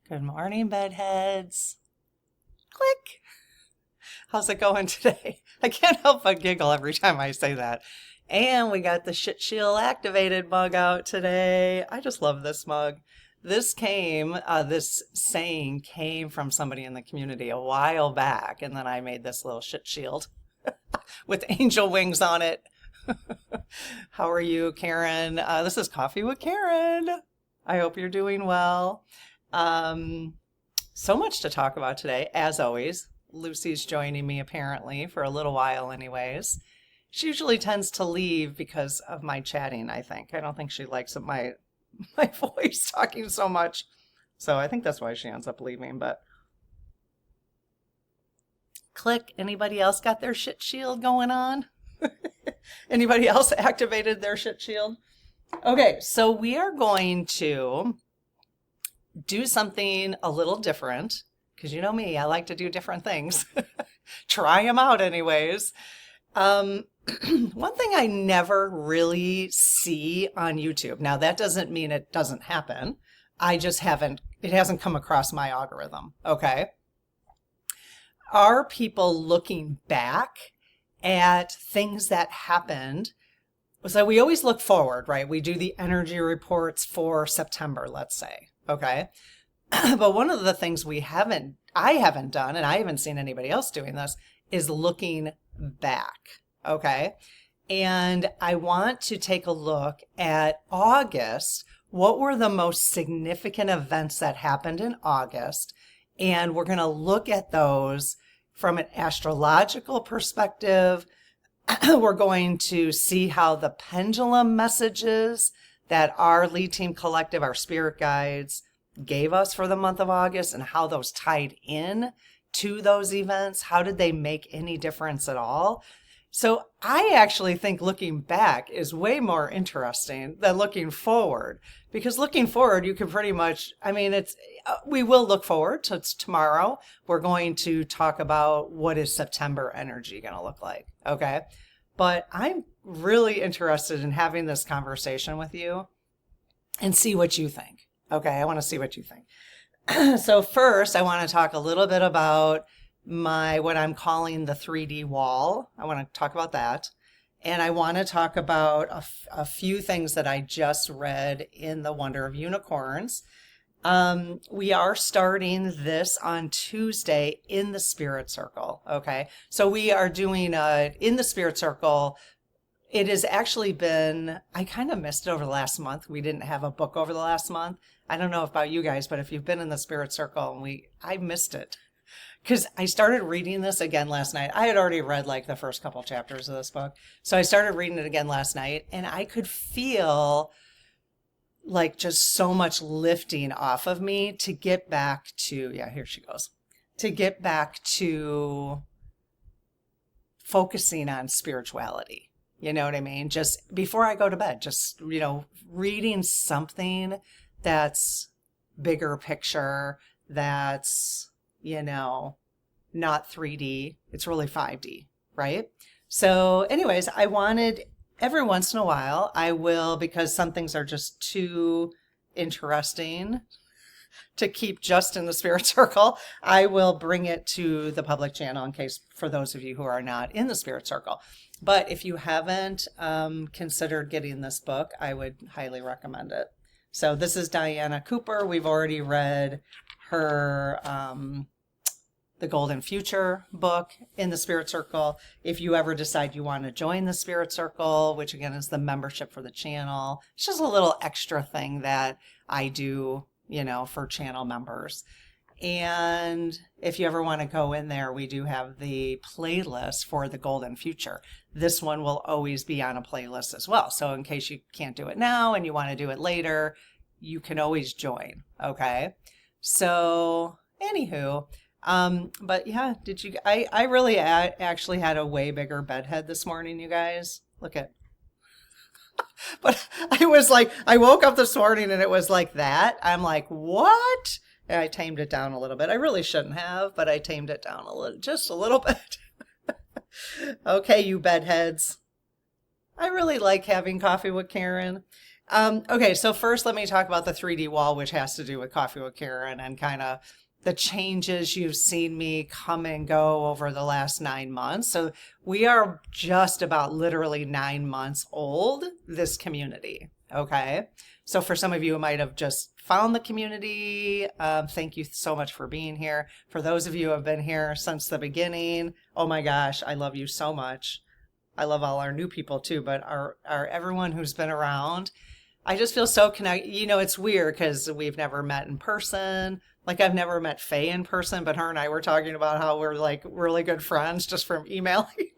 Good morning, bedheads. Click. How's it going today? I can't help but giggle every time I say that. And we got the Shit Shield activated mug out today. I just love this mug. This saying came from somebody in the community a while back, and then I made this little shit shield with angel wings on it. How are you, Karen? This is Coffee with Karen. I hope you're doing well. So much to talk about today, as always. Lucy's joining me apparently for a little while anyways. She usually tends to leave because of my chatting, I think. I don't think she likes my voice talking so much. So I think that's why she ends up leaving, but click. Anybody else got their shit shield going on? Anybody else activated their shit shield? Okay, so we are going to do something a little different, because you know me, I like to do different things. Try them out anyways. One thing I never really see on YouTube, now that doesn't mean it doesn't happen. It hasn't come across my algorithm, okay? Are people looking back at things that happened? So we always look forward, right? We do the energy reports for September, let's say, okay? But one of the things I haven't done, and I haven't seen anybody else doing this, is looking back, okay? And I want to take a look at August. What were the most significant events that happened in August? And we're going to look at those from an astrological perspective. We're going to see how the pendulum messages that our lead team collective, our spirit guides, gave us for the month of August and how those tied in to those events. How did they make any difference at all? So I actually think looking back is way more interesting than looking forward, because looking forward, you can pretty much, we will look forward to tomorrow. We're going to talk about what is September energy going to look like. Okay. But I'm really interested in having this conversation with you and see what you think. Okay. I want to see what you think. So first, I want to talk a little bit about what I'm calling the 3D wall. I want to talk about that. And I want to talk about a few things that I just read in The Wonder of Unicorns. We are starting this on Tuesday in the Spirit Circle. Okay. So we are doing in the Spirit Circle. It has actually been, I kind of missed it over the last month. We didn't have a book over the last month. I don't know about you guys, but if you've been in the Spirit Circle, I missed it. Because I started reading this again last night. I had already read like the first couple chapters of this book. So I started reading it again last night, and I could feel like just so much lifting off of me to get back to, here she goes, to get back to focusing on spirituality. You know what I mean? Just before I go to bed, just, reading something that's bigger picture, that's, not 3D. It's really 5D, right? So anyways, I wanted every once in a while, I will, because some things are just too interesting to keep just in the Spirit Circle, I will bring it to the public channel in case for those of you who are not in the Spirit Circle. But if you haven't considered getting this book, I would highly recommend it. So this is Diana Cooper. We've already read her The Golden Future book in the Spirit Circle. If you ever decide you want to join the Spirit Circle, which again is the membership for the channel, it's just a little extra thing that I do, for channel members. And if you ever want to go in there, we do have the playlist for the Golden Future. This one will always be on a playlist as well. So in case you can't do it now and you want to do it later, you can always join. Okay. So anywho, but yeah, I really actually had a way bigger bedhead this morning, you guys. Look at, but I woke up this morning and it was like that. I'm like, what? And I tamed it down a little bit. I really shouldn't have, but I tamed it down just a little bit. Okay, you bedheads. I really like having coffee with Karen. Okay, so first let me talk about the 3D wall, which has to do with Coffee with Karen and kind of the changes you've seen me come and go over the last 9 months. So we are just about literally 9 months old, this community. Okay. So for some of you who might have just found the community, thank you so much for being here. For those of you who have been here since the beginning, oh my gosh, I love you so much. I love all our new people too, but our everyone who's been around, I just feel so connected. You know, it's weird because we've never met in person. Like I've never met Faye in person, but her and I were talking about how we're like really good friends just from emailing.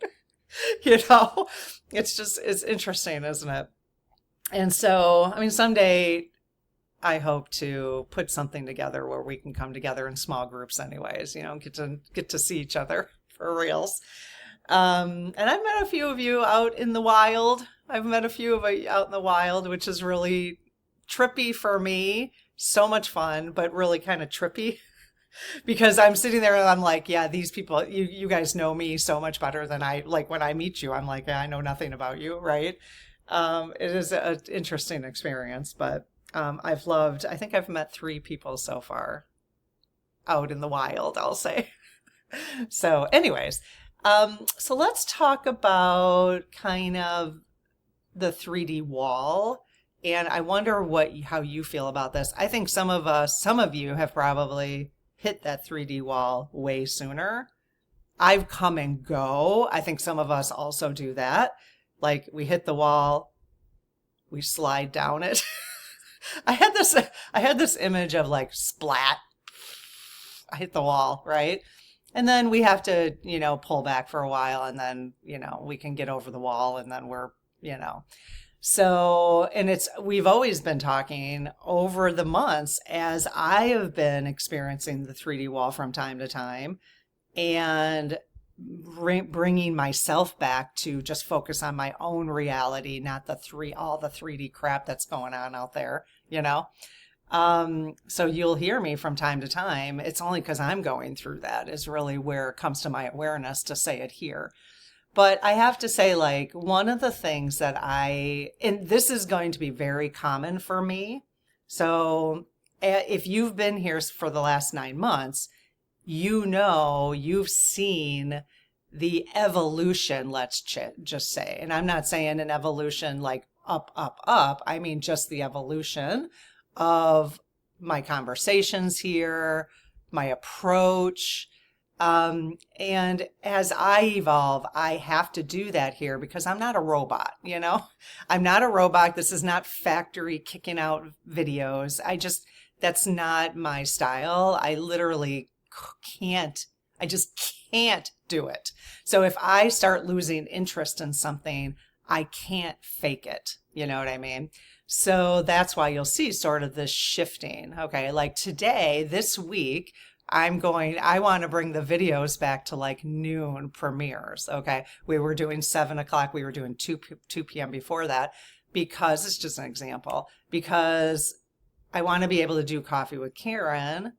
You know, it's interesting, isn't it? And so, I mean, someday I hope to put something together where we can come together in small groups anyways, you know, get to see each other for reals. And I've met a few of you out in the wild. I've met a few of you out in the wild, which is really trippy for me. So much fun, but really kind of trippy because I'm sitting there and I'm like, yeah, these people, you guys know me so much better than I, like when I meet you, I'm like, yeah, I know nothing about you, right? It is an interesting experience, but I think I've met 3 people so far out in the wild, I'll say. So anyways, so let's talk about kind of the 3D wall. And I wonder how you feel about this. I think some of you have probably hit that 3D wall way sooner. I've come and go. I think some of us also do that. Like we hit the wall, we slide down it. I had this image of like splat. I hit the wall, right? And then we have to, you know, pull back for a while and then, you know, we can get over the wall and then we're, you know. So, and we've always been talking over the months as I have been experiencing the 3D wall from time to time and bringing myself back to just focus on my own reality, not all the 3D crap that's going on out there, you know? So you'll hear me from time to time. It's only because I'm going through that is really where it comes to my awareness to say it here. But I have to say, like, one of the things that and this is going to be very common for me. So if you've been here for the last 9 months, you know, you've seen the evolution, let's just say. And I'm not saying an evolution like up, up, up. I mean, just the evolution of my conversations here, my approach. And as I evolve, I have to do that here because I'm not a robot, you know? I'm not a robot. This is not factory kicking out videos. That's not my style. I literally I just can't do it. So if I start losing interest in something, I can't fake it. You know what I mean? So that's why you'll see sort of this shifting. Okay. Like today, this week, I want to bring the videos back to like noon premieres. Okay. We were doing 7 o'clock. We were doing 2 p.m. before that because it's just an example, because I want to be able to do Coffee with Karen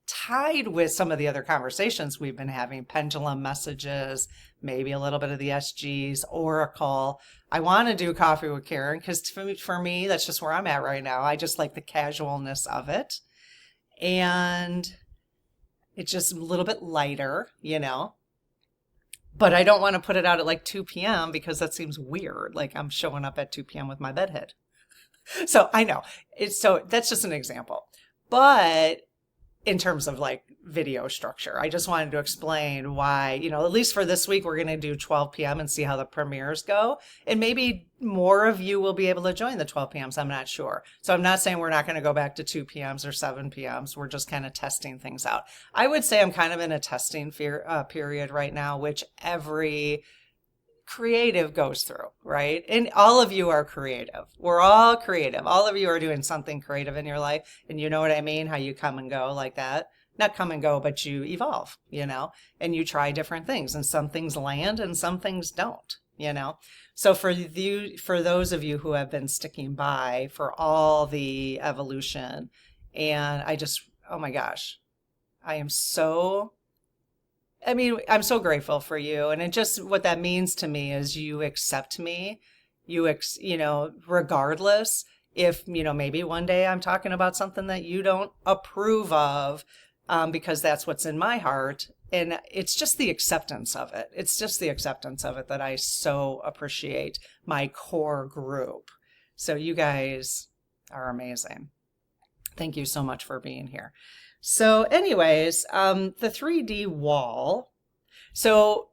tied with some of the other conversations we've been having, pendulum messages, maybe a little bit of the SGs, Oracle. I want to do Coffee with Karen because for me, that's just where I'm at right now. I just like the casualness of it. And it's just a little bit lighter, you know. But I don't want to put it out at like 2 p.m. because that seems weird. Like I'm showing up at 2 p.m. with my bedhead. So I know. So that's just an example. But in terms of like video structure, I just wanted to explain why, you know, at least for this week, we're going to do 12 p.m. and see how the premieres go. And maybe more of you will be able to join the 12 p.m.s. I'm not sure. So I'm not saying we're not going to go back to 2 p.m.s or 7 p.m.s. We're just kind of testing things out. I would say I'm kind of in a testing period right now, which every creative goes through, right? And all of you are creative. We're all creative. All of you are doing something creative in your life. And you know what I mean? How you come and go like that. Not come and go, but you evolve, you know, and you try different things, and some things land and some things don't, you know. So for those of you who have been sticking by for all the evolution, and oh my gosh, I'm so grateful for you. And what that means to me is you accept me, you know, regardless. if, maybe one day I'm talking about something that you don't approve of, because that's what's in my heart. And it's just the acceptance of it. It's just the acceptance of it that I so appreciate my core group. So you guys are amazing. Thank you so much for being here. So anyways, the 3D wall. So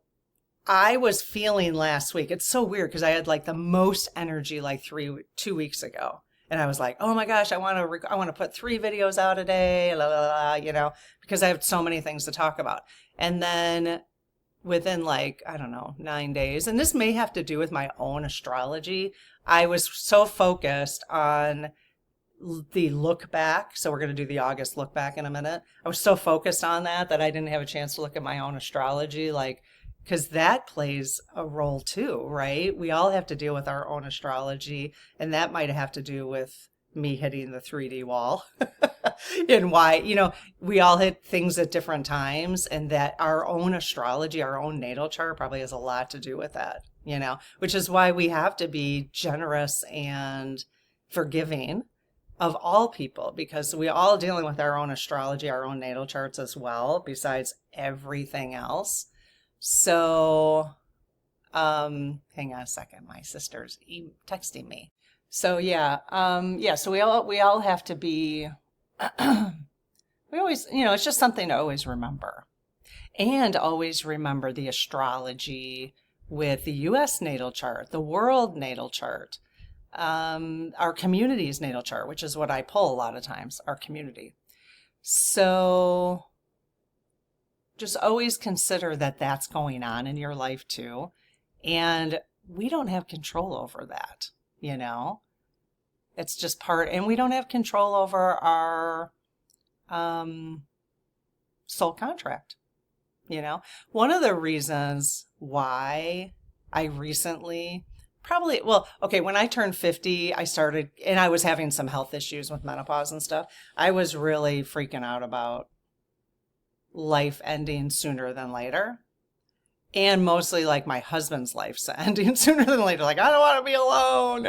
I was feeling last week, it's so weird because I had like the most energy like 2 weeks ago. And I was like, oh my gosh, I want to put 3 videos out a day, la, la, la, because I have so many things to talk about. And then within like, I don't know, 9 days, and this may have to do with my own astrology, I was so focused on the look back. So we're going to do the August look back in a minute. I was so focused on that I didn't have a chance to look at my own astrology, because that plays a role too, right? We all have to deal with our own astrology, and that might have to do with me hitting the 3D wall and why, we all hit things at different times, and that our own astrology, our own natal chart probably has a lot to do with that, which is why we have to be generous and forgiving of all people, because we all dealing with our own astrology, our own natal charts as well, besides everything else. So, hang on a second. My sister's texting me. So yeah, so we all have to be, we always, it's just something to always remember, and always remember the astrology with the U.S. natal chart, the world natal chart, our community's natal chart, which is what I pull a lot of times, our community. So just always consider that that's going on in your life too. And we don't have control over that, It's just part, and we don't have control over our soul contract, One of the reasons why I recently, when I turned 50, I started, and I was having some health issues with menopause and stuff. I was really freaking out about life ending sooner than later, and mostly like my husband's life's ending sooner than later. Like, I don't want to be alone,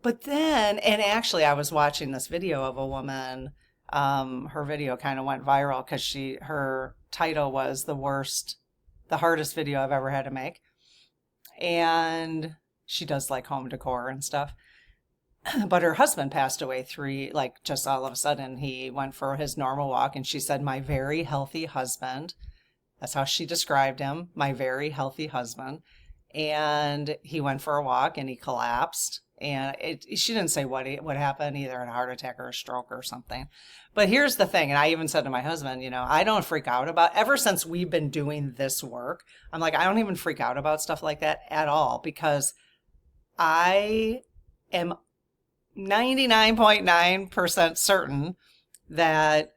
But then, and actually I was watching this video of a woman, her video kind of went viral because her title was the hardest video I've ever had to make. And she does like home decor and stuff. But her husband passed away just all of a sudden. He went for his normal walk, and she said, my very healthy husband. That's how she described him, my very healthy husband. And he went for a walk and he collapsed. And she didn't say what happened, either a heart attack or a stroke or something. But here's the thing, and I even said to my husband, I don't freak out ever since we've been doing this work, I'm like, I don't even freak out about stuff like that at all, because I am 99.9% certain that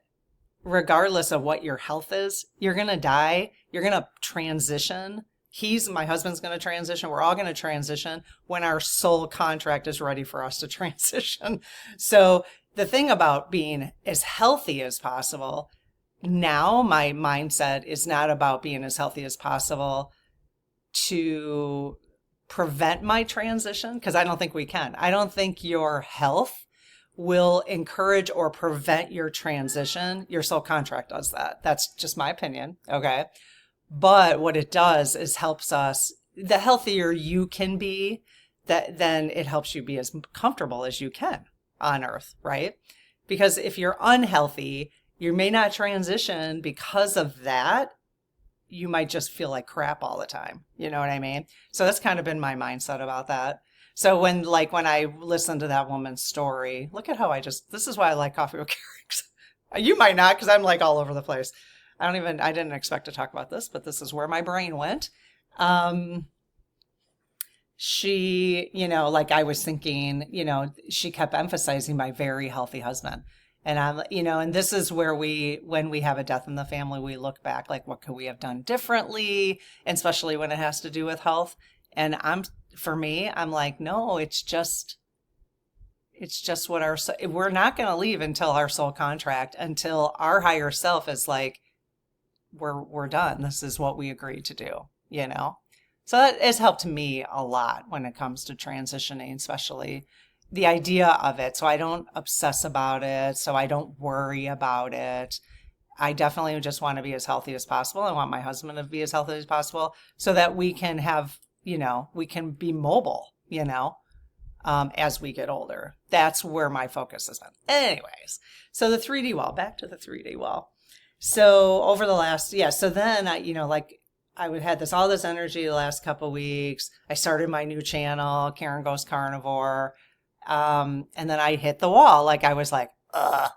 regardless of what your health is, you're going to die, you're going to transition. My husband's going to transition. We're all going to transition when our soul contract is ready for us to transition. So the thing about being as healthy as possible, now my mindset is not about being as healthy as possible to prevent my transition, because I don't think we can. I don't think your health will encourage or prevent your transition. Your soul contract does that. That's just my opinion. Okay. But what it does is helps us, the healthier you can be, then it helps you be as comfortable as you can on earth, right? Because if you're unhealthy, you may not transition because of that. You might just feel like crap all the time. You know what I mean? So that's kind of been my mindset about that. So when I listened to that woman's story, look at how this is why I like Coffee with Carrie. You might not, because I'm like all over the place. I didn't expect to talk about this, but this is where my brain went. She, I was thinking, she kept emphasizing my very healthy husband. And and this is where when we have a death in the family, we look back, like, what could we have done differently? And especially when it has to do with health. And for me, I'm like, no, it's just what we're not going to leave until our soul contract, until our higher self is like, we're done. This is what we agreed to do, So that has helped me a lot when it comes to transitioning, especially, the idea of it. So I don't obsess about it. So I don't worry about it. I definitely just want to be as healthy as possible. I want my husband to be as healthy as possible so that we can have, we can be mobile, as we get older. That's where my focus has been. Anyways, so the 3D wall, back to the 3D wall. So over the last, so then I would had all this energy the last couple weeks. I started my new channel, Karen Goes Carnivore. And then I hit the wall. Like I was like, ugh,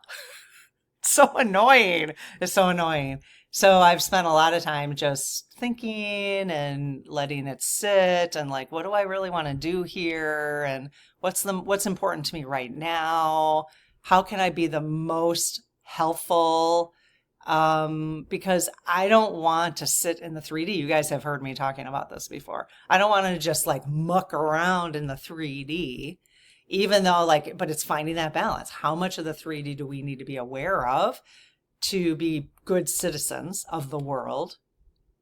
so annoying. It's so annoying. So I've spent a lot of time just thinking and letting it sit and like, what do I really want to do here? And what's important to me right now? How can I be the most helpful? Because I don't want to sit in the 3D. You guys have heard me talking about this before. I don't want to just like muck around in the 3D, even though but it's finding that balance. How much of the 3D do we need to be aware of to be good citizens of the world?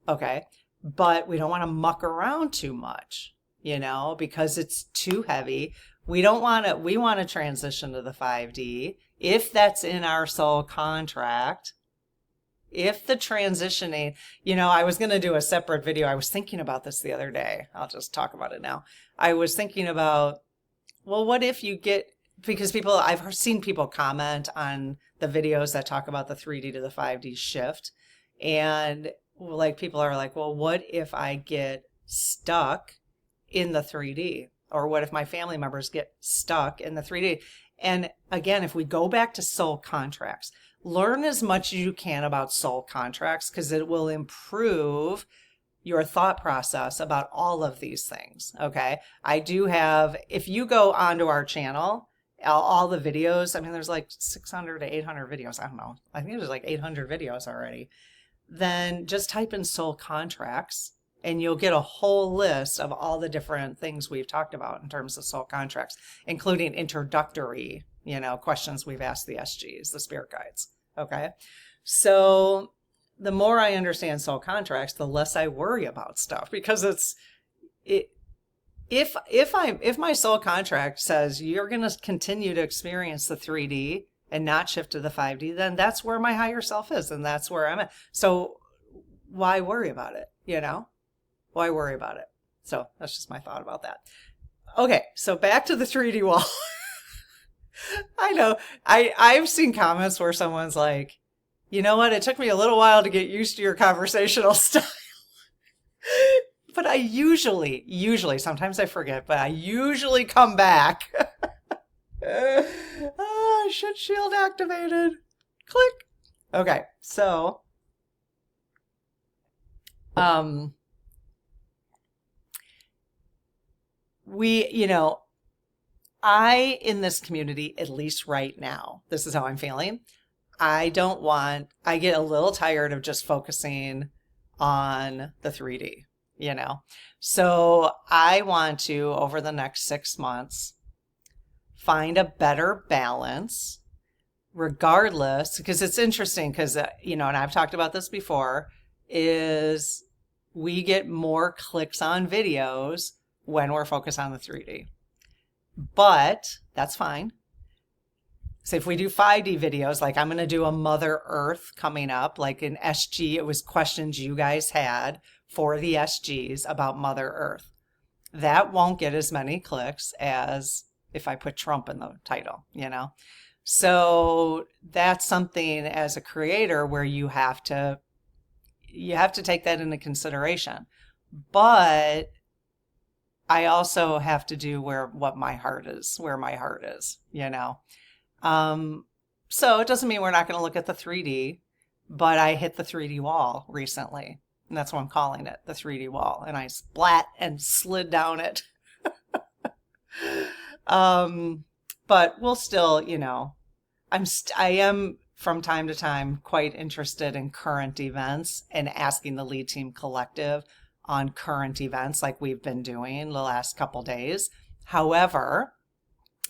Okay. But we don't want to muck around too much, because it's too heavy. We want to transition to the 5D if that's in our soul contract. If the transitioning, I was going to do a separate video. I was thinking about this the other day. I'll just talk about it now. I was thinking about, well, what if you because I've seen people comment on the videos that talk about the 3D to the 5D shift. And people are like, well, what if I get stuck in the 3D? Or what if my family members get stuck in the 3D? And again, if we go back to soul contracts, learn as much as you can about soul contracts because it will improve your thought process about all of these things. Okay. I do have, if you go onto our channel, all the videos, I mean, there's like 600 to 800 videos. I don't know. I think there's like 800 videos already. Then just type in soul contracts and you'll get a whole list of all the different things we've talked about in terms of soul contracts, including introductory, questions we've asked the SGs, the spirit guides. Okay. So the more I understand soul contracts, the less I worry about stuff because if my soul contract says you're going to continue to experience the 3D and not shift to the 5D, then that's where my higher self is. And that's where I'm at. So why worry about it? Why worry about it? So that's just my thought about that. Okay. So back to the 3D wall. I know I've seen comments where someone's like, you know what? It took me a little while to get used to your conversational style. But I usually, sometimes I forget, but I usually come back. Shit shield activated. Click. Okay. So, in this community, at least right now, this is how I'm feeling. I get a little tired of just focusing on the 3D, So I want to, over the next 6 months, find a better balance regardless, because it's interesting because, and I've talked about this before, is we get more clicks on videos when we're focused on the 3D. But that's fine. So if we do 5D videos, like I'm going to do a Mother Earth coming up, like an SG, it was questions you guys had for the SGs about Mother Earth. That won't get as many clicks as if I put Trump in the title, So that's something as a creator where you have to take that into consideration. But I also have to do where my heart is, So it doesn't mean we're not going to look at the 3D, but I hit the 3D wall recently. And that's what I'm calling it, the 3D wall. And I splat and slid down it. But we'll still, I am from time to time quite interested in current events and asking the Lead Team Collective on current events like we've been doing the last couple days. However,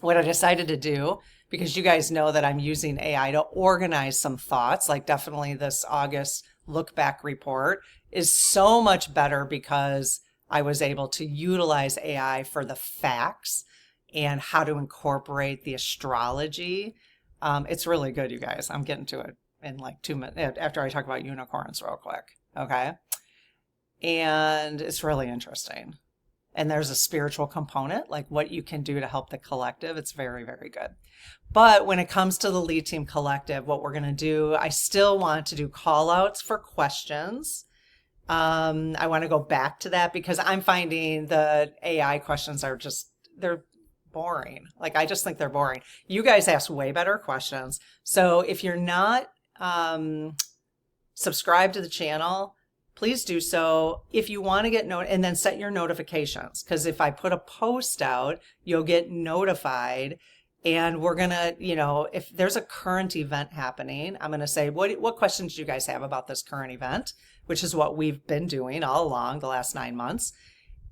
what I decided to do, because you guys know that I'm using AI to organize some thoughts, like definitely this August look back report is so much better because I was able to utilize AI for the facts and how to incorporate the astrology. It's really good, you guys. I'm getting to it in like 2 minutes after I talk about unicorns real quick. Okay. And it's really interesting. And there's a spiritual component, like what you can do to help the collective. It's very, very good. But when it comes to the Lead Team Collective, what we're going to do, I still want to do call outs for questions. I want to go back to that because I'm finding the AI questions are just, they're boring. Like, I just think they're boring. You guys ask way better questions. So if you're not subscribed to the channel, please do so. If you want to get and then set your notifications, because if I put a post out, you'll get notified. And we're going to, if there's a current event happening, I'm going to say, what questions do you guys have about this current event, which is what we've been doing all along the last 9 months.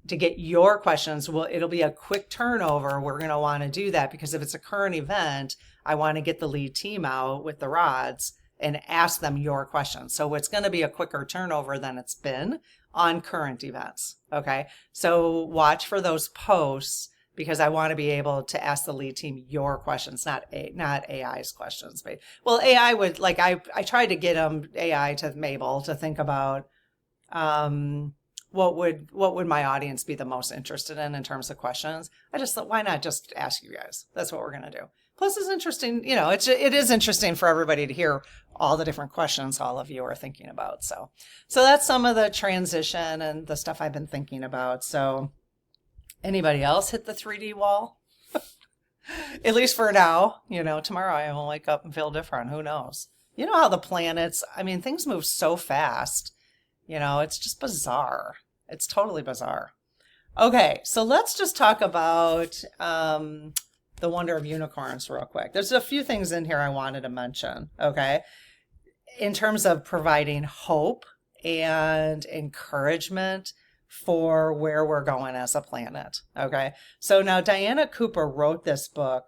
To get your questions, it'll be a quick turnover. We're going to want to do that because if it's a current event, I want to get the lead team out with the rods and ask them your questions. So it's going to be a quicker turnover than it's been on current events. Okay. So watch for those posts because I want to be able to ask the lead team your questions, not AI's questions. Well, AI would I tried to get AI to Mabel to think about, what would my audience be the most interested in terms of questions? I just thought, why not just ask you guys? That's what we're going to do. Plus, it's interesting. It is interesting for everybody to hear all the different questions all of you are thinking about. So that's some of the transition and the stuff I've been thinking about. So anybody else hit the 3D wall? At least for now. Tomorrow I will wake up and feel different. Who knows? You know how the planets, things move so fast. It's just bizarre. It's totally bizarre. Okay, so let's just talk about the wonder of unicorns real quick. There's a few things in here I wanted to mention, okay? In terms of providing hope and encouragement for where we're going as a planet, okay? So now Diana Cooper wrote this book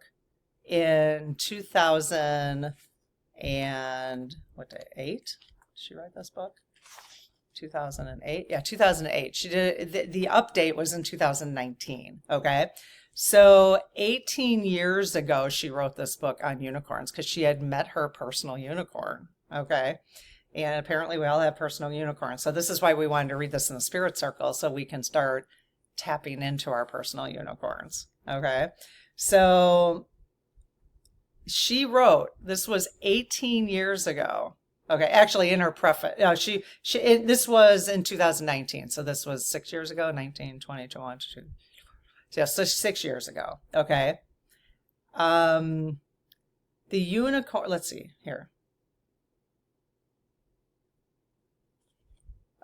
in 2008. Did she write this book? 2008. Yeah, 2008. She did the update was in 2019. Okay. So 18 years ago, she wrote this book on unicorns because she had met her personal unicorn. Okay. And apparently we all have personal unicorns. So this is why we wanted to read this in the spirit circle so we can start tapping into our personal unicorns. Okay. So she wrote, this was 18 years ago. Okay, actually in her preface, this was in 2019. So this was 6 years ago, 19, 20, 21, 22. Yeah, so 6 years ago. Okay. The unicorn, let's see here.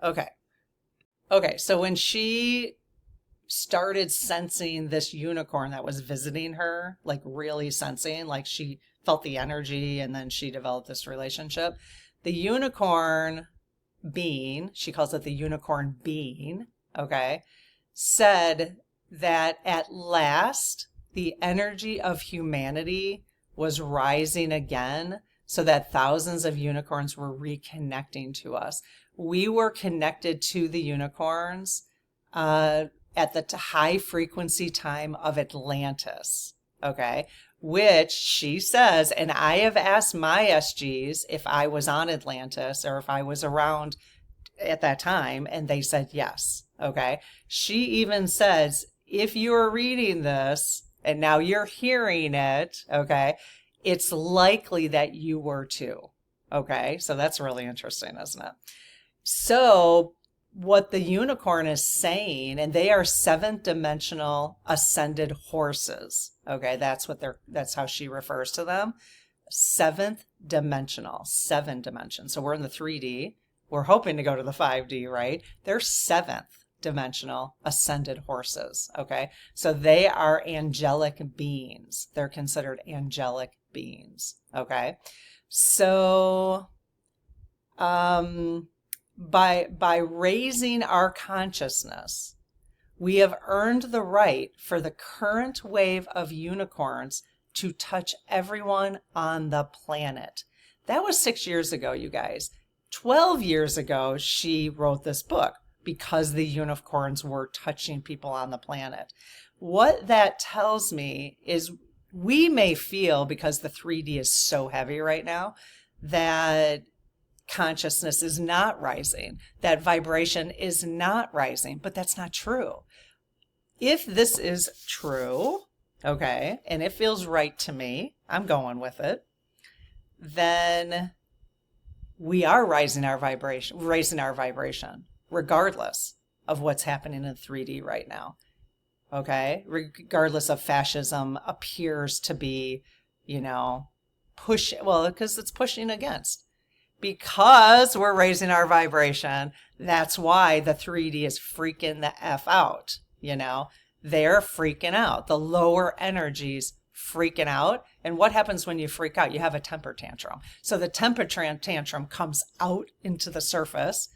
Okay. Okay, so when she started sensing this unicorn that was visiting her, like really sensing, like she felt the energy and then she developed this relationship. The unicorn being, she calls it the unicorn being, okay, said that at last the energy of humanity was rising again so that thousands of unicorns were reconnecting to us. We were connected to the unicorns at the high frequency time of Atlantis, okay? Which she says, and I have asked my SGs if I was on Atlantis or if I was around at that time, and they said yes. Okay. She even says, if you're reading this and now you're hearing it, okay, it's likely that you were too. Okay. So that's really interesting, isn't it? So what the unicorn is saying, and they are 7th dimensional ascended horses. Okay, that's how she refers to them. 7th dimensional, 7 dimensions. So we're in the 3D. We're hoping to go to the 5D, right? They're 7th dimensional ascended horses. Okay, so they are angelic beings. They're considered angelic beings. Okay, so by raising our consciousness, we have earned the right for the current wave of unicorns to touch everyone on the planet. That was 6 years ago, you guys. 12 years ago, she wrote this book. because the unicorns were touching people on the planet. What that tells me is we may feel, because the 3D is so heavy right now, that consciousness is not rising, that vibration is not rising, but that's not true. If this is true, okay, and it feels right to me, I'm going with it, then we are raising our vibration, regardless of what's happening in 3D right now. Okay, regardless of fascism appears to be, because it's pushing against. Because we're raising our vibration, that's why the 3D is freaking the F out. They're freaking out. The lower energies freaking out. And what happens when you freak out? You have a temper tantrum. So the temper tantrum comes out into the surface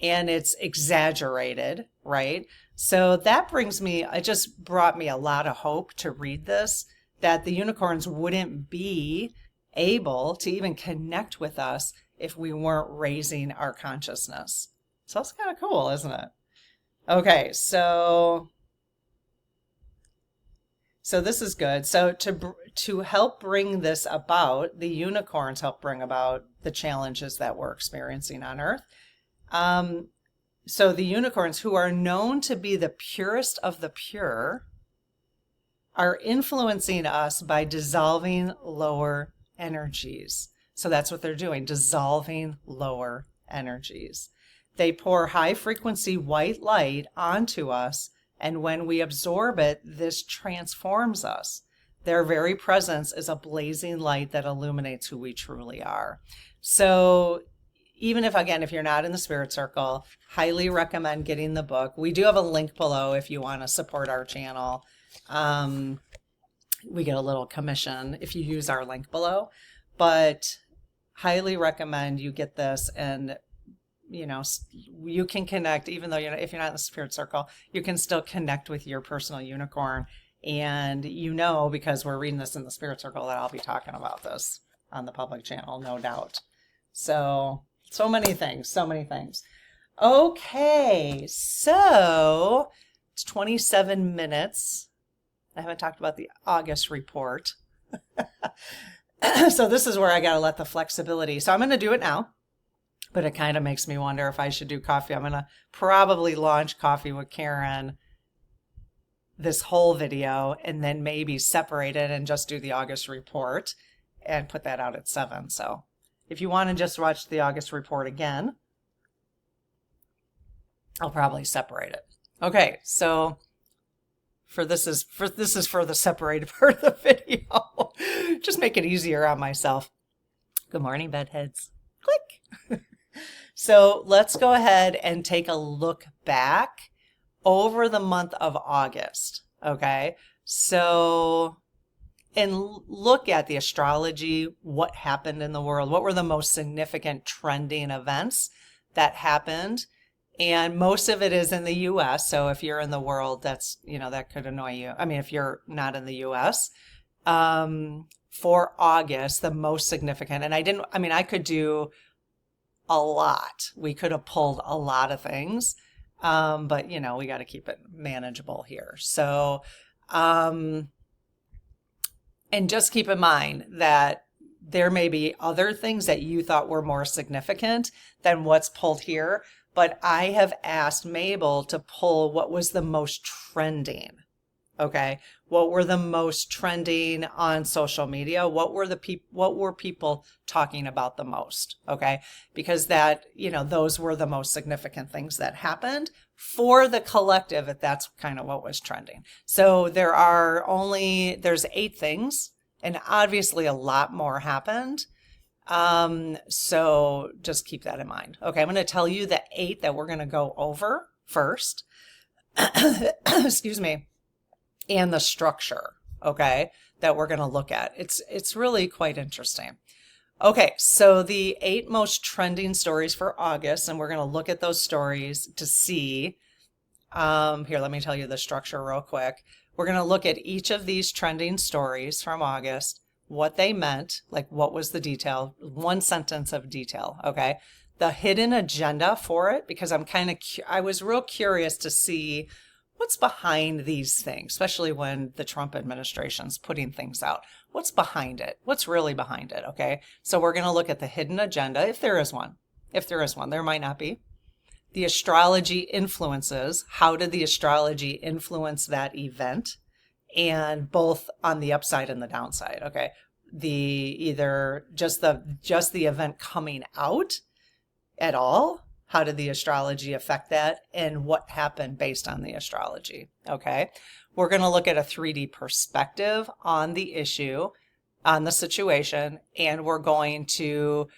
and it's exaggerated, right? So that it just brought me a lot of hope to read this, that the unicorns wouldn't be able to even connect with us if we weren't raising our consciousness. So that's kind of cool, isn't it? Okay, so this is good. So to help bring this about, the unicorns help bring about the challenges that we're experiencing on Earth. So the unicorns, who are known to be the purest of the pure, are influencing us by dissolving lower energies. So that's what they're doing, dissolving lower energies. They pour high frequency white light onto us, and when we absorb it, this transforms us. Their very presence is a blazing light that illuminates who we truly are. So even if you're not in the spirit circle, highly recommend getting the book. We do have a link below if you want to support our channel. We get a little commission if you use our link below, but highly recommend you get this, and you can connect, even though if you're not in the spirit circle, you can still connect with your personal unicorn. And because we're reading this in the spirit circle, that I'll be talking about this on the public channel, no doubt. So many things. Okay, so it's 27 minutes. I haven't talked about the August report. So this is where I got to let the flexibility. So I'm going to do it now, but it kind of makes me wonder if I should do coffee. I'm going to probably launch Coffee with Karen, this whole video, and then maybe separate it and just do the August report and put that out at 7. So if you want to just watch the August report again, I'll probably separate it. Okay, so this is for the separated part of the video. Just make it easier on myself. Good morning, bedheads. Click. So let's go ahead and take a look back over the month of August. Okay, so and look at the astrology, what happened in the world, what were the most significant trending events that happened. And most of it is in the U.S. So if you're in the world, that's, that could annoy you. I mean, if you're not in the U.S., for August, the most significant, and I could do a lot. We could have pulled a lot of things, but we got to keep it manageable here. So, and just keep in mind that there may be other things that you thought were more significant than what's pulled here. But I have asked Mabel to pull what was the most trending. Okay. What were the most trending on social media? What were people talking about the most? Okay. Because those were the most significant things that happened for the collective. That's kind of what was trending. So there's 8 things, and obviously a lot more happened. So just keep that in mind. Okay. I'm going to tell you the 8 that we're going to go over first. Excuse me. And the structure, okay, that we're going to look at. It's really quite interesting. Okay, so the 8 most trending stories for August, and we're going to look at those stories to see. Here, let me tell you the structure real quick. We're going to look at each of these trending stories from August, what they meant, like what was the detail, 1 sentence of detail, okay? the hidden agenda for it, because I was real curious to see what's behind these things, especially when the Trump administration's putting things out. What's behind it? What's really behind it? Okay. So we're going to look at the hidden agenda, if there is one. If there is one, there might not be. The astrology influences. How did the astrology influence that event? And both on the upside and the downside. Okay. Either just the event coming out at all. How did the astrology affect that? And what happened based on the astrology? Okay. We're going to look at a 3D perspective on the issue, on the situation, and we're going to,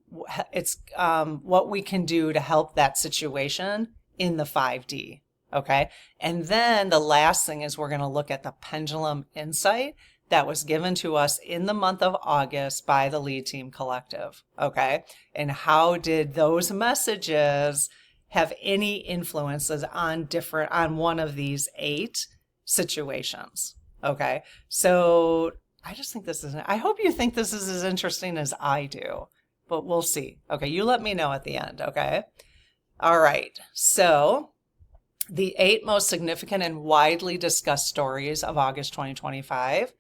what we can do to help that situation in the 5D. Okay. And then the last thing is we're going to look at the pendulum insight that was given to us in the month of August by the Lead Team Collective. Okay. And how did those messages have any influences on one of these 8 situations? Okay. So I just think I hope you think this is as interesting as I do, but we'll see. Okay. You let me know at the end. Okay. All right. So the 8 most significant and widely discussed stories of August 2025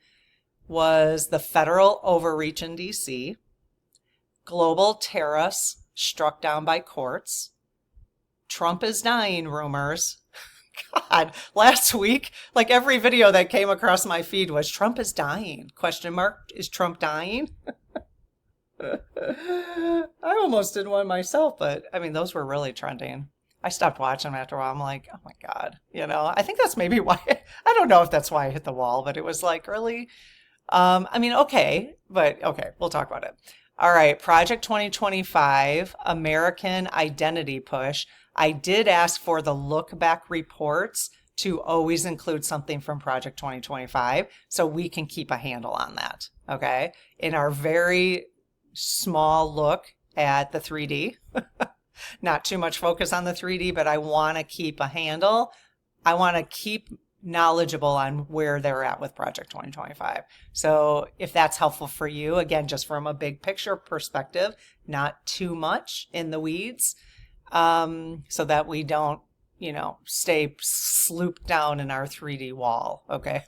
was the federal overreach in D.C., global tariffs struck down by courts, Trump is dying rumors. God, last week, like every video that came across my feed was Trump is dying, ? Is Trump dying? I almost did one myself, but I mean, those were really trending. I stopped watching them after a while. I'm like, oh my God, I think that's maybe why, I don't know if that's why I hit the wall, but it was like really, okay, but okay, we'll talk about it. All right, Project 2025, American Identity Push. I did ask for the look back reports to always include something from Project 2025 so we can keep a handle on that, okay? In our very small look at the 3D, not too much focus on the 3D, but I want to keep a handle. I want to keep knowledgeable on where they're at with Project 2025. So if that's helpful for you, again, just from a big picture perspective, not too much in the weeds, so that we don't, stay slooped down in our 3D wall. Okay.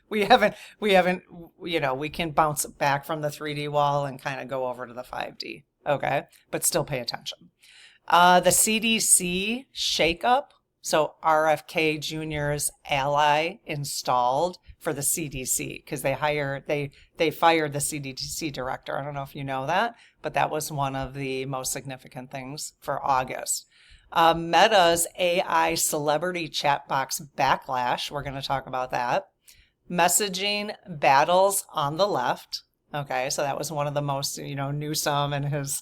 We haven't, we can bounce back from the 3D wall and kind of go over to the 5D. Okay. But still pay attention. The CDC shakeup. So RFK Jr.'s ally installed for the CDC because they fired the CDC director. I don't know if you know that, but that was one of the most significant things for August. Meta's AI celebrity chat box backlash. We're going to talk about that. Messaging battles on the left. Okay, so that was one of the most, Newsom and his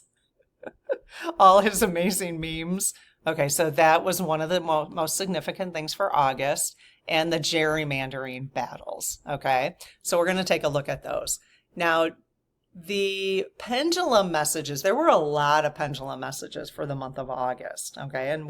all his amazing memes. Okay, so that was one of the most significant things for August, and the gerrymandering battles. Okay, so we're going to take a look at those. Now, the pendulum messages, there were a lot of pendulum messages for the month of August. Okay, and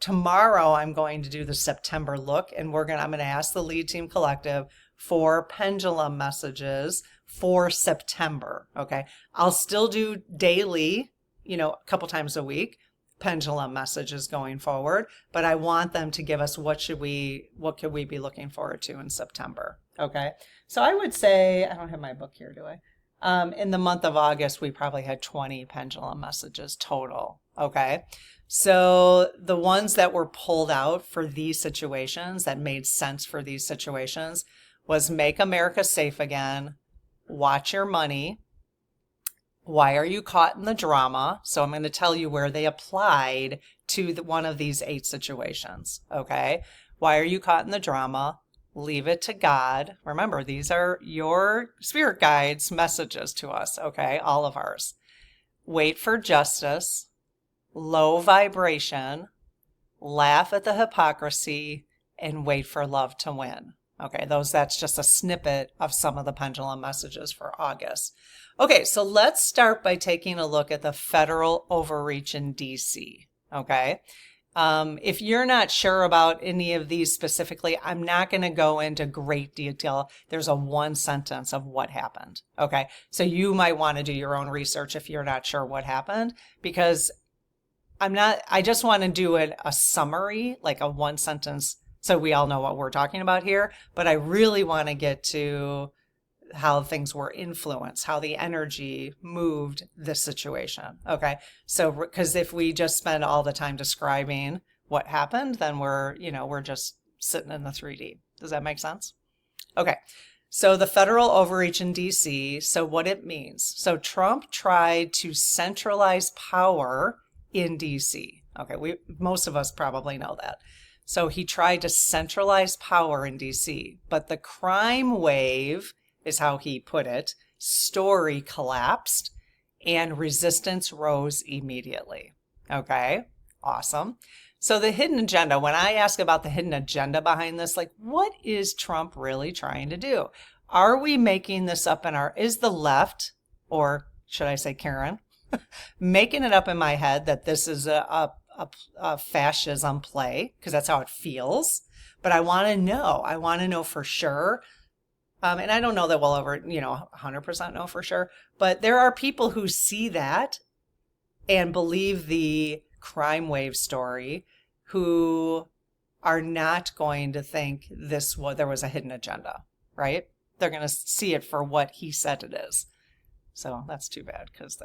tomorrow I'm going to do the September look, and I'm going to ask the Lead Team Collective for pendulum messages for September. Okay, I'll still do daily, a couple times a week, pendulum messages going forward, but I want them to give us what could we be looking forward to in September. Okay. So I would say, I don't have my book here, do I? In the month of August, we probably had 20 pendulum messages total. Okay. So the ones that were pulled out for these situations that made sense for these situations was Make America Safe Again, Watch Your Money, Why Are You Caught in the Drama? So I'm going to tell you where they applied to one of these 8 situations. Okay. Why Are You Caught in the Drama? Leave It to God. Remember, these are your spirit guides' messages to us. Okay. All of ours. Wait for Justice. Low Vibration. Laugh at the Hypocrisy. And Wait for Love to Win. Okay. That's just a snippet of some of the pendulum messages for August. Okay, so let's start by taking a look at the federal overreach in D.C., okay? If you're not sure about any of these specifically, I'm not going to go into great detail. There's a one sentence of what happened. Okay. So you might want to do your own research if you're not sure what happened, because I just want to do a summary, like a one sentence, so we all know what we're talking about here. But I really want to get to how things were influenced, how the energy moved this situation. Okay. So, because if we just spend all the time describing what happened, then we're just sitting in the 3D. Does that make sense? Okay. So the federal overreach in DC. So what it means. So Trump tried to centralize power in DC. Okay. Most of us probably know that. So he tried to centralize power in DC, but the crime wave, is how he put it, story collapsed and resistance rose immediately. Okay, awesome. So the hidden agenda, when I ask about the hidden agenda behind this, like what is Trump really trying to do? Are we making this up is the left, or should I say Karen, making it up in my head that this is a fascism play, because that's how it feels. But I want to know for sure. And I don't know that we'll ever, 100% know for sure, but there are people who see that and believe the crime wave story who are not going to think there was a hidden agenda, right? They're going to see it for what he said it is. So that's too bad, because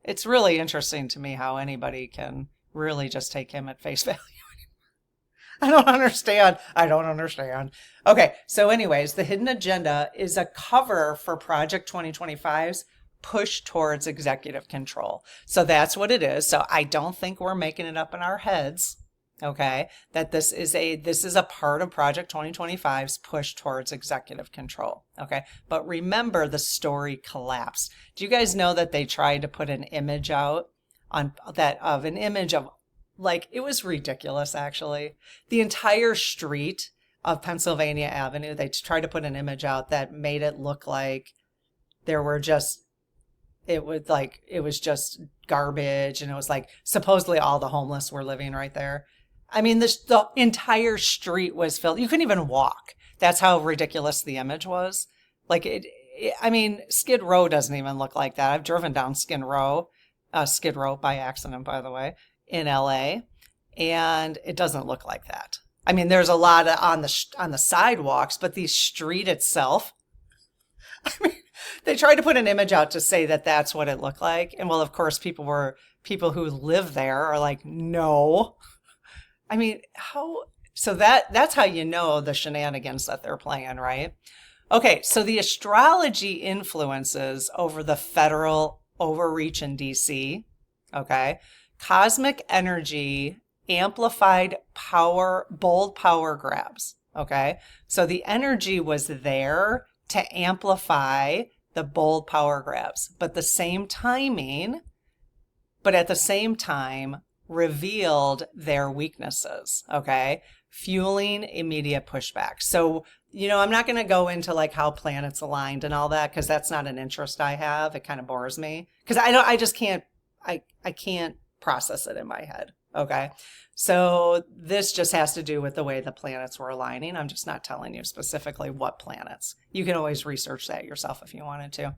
it's really interesting to me how anybody can really just take him at face value. I don't understand. Okay, so anyways, the hidden agenda is a cover for Project 2025's push towards executive control. So that's what it is. So I don't think we're making it up in our heads, okay, that this is a part of Project 2025's push towards executive control, okay? But remember, the story collapsed. Do you guys know that they tried to put an image out of like, it was ridiculous, actually. The entire street of Pennsylvania Avenue, they tried to put an image out that made it look like it was just garbage. And it was like, supposedly all the homeless were living right there. I mean, the entire street was filled. You couldn't even walk. That's how ridiculous the image was. Like, Skid Row doesn't even look like that. I've driven down Skid Row by accident, by the way, in LA, and it doesn't look like that. I mean, there's a lot on the sidewalks, but the street itself, they tried to put an image out to say that that's what it looked like. And well, of course, people who live there are like, no. I mean, so that's how you know the shenanigans that they're playing, right? Okay, so the astrology influences over the federal overreach in DC, okay? Cosmic energy amplified bold power grabs. Okay. So the energy was there to amplify the bold power grabs, but at the same time revealed their weaknesses. Okay. Fueling immediate pushback. So, I'm not going to go into like how planets aligned and all that, because that's not an interest I have. It kind of bores me because I can't process it in my head. Okay. So this just has to do with the way the planets were aligning. I'm just not telling you specifically what planets. You can always research that yourself if you wanted to.